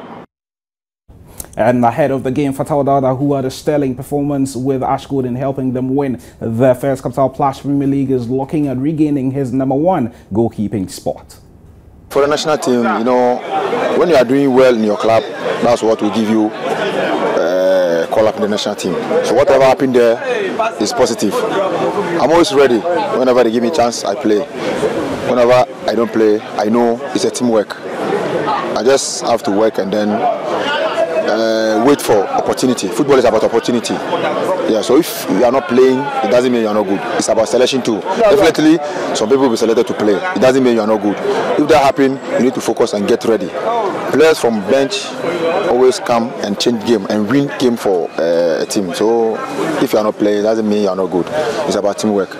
And ahead of the game, Fatal Dada, who had a sterling performance with Ashgood in helping them win the first Capital Plus Premier League, is looking at regaining his #1 goalkeeping spot. For the national team, when you are doing well in your club, that's what will give you call up in the national team. So whatever happened there is positive. I'm always ready. Whenever they give me a chance, I play. Whenever I don't play, I know it's a teamwork. I just have to work and then wait for opportunity. Football is about opportunity. Yeah, so if you are not playing, it doesn't mean you are not good. It's about selection too. Definitely, some people will be selected to play. It doesn't mean you are not good. If that happens, you need to focus and get ready. Players from bench always come and change game and win game for a team. So if you are not playing, it doesn't mean you are not good. It's about teamwork.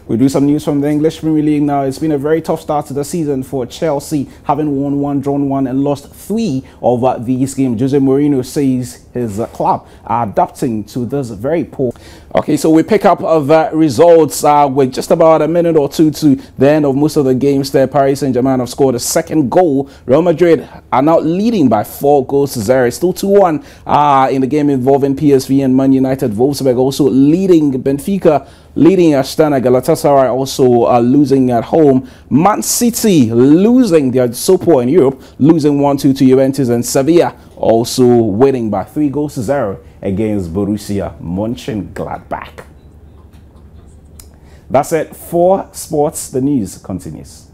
We do some news from the English Premier League now. It's been a very tough start to the season for Chelsea, having won 1, drawn 1 and lost 3 of these games. Jose Mourinho says his club are adapting to this very poor. Okay, so we pick up the results with just about a minute or two to the end of most of the games there. Paris Saint-Germain have scored a second goal. Real Madrid are now leading by 4 goals to 0. Still 2-1 in the game involving PSV and Man United. Wolfsburg also leading. Benfica leading Astana. Galatasaray also losing at home. Man City losing. They are so poor in Europe, losing 1-2 to Juventus, and Sevilla also winning by 3 goals to 0 against Borussia Mönchengladbach. That's it for sports. The news continues.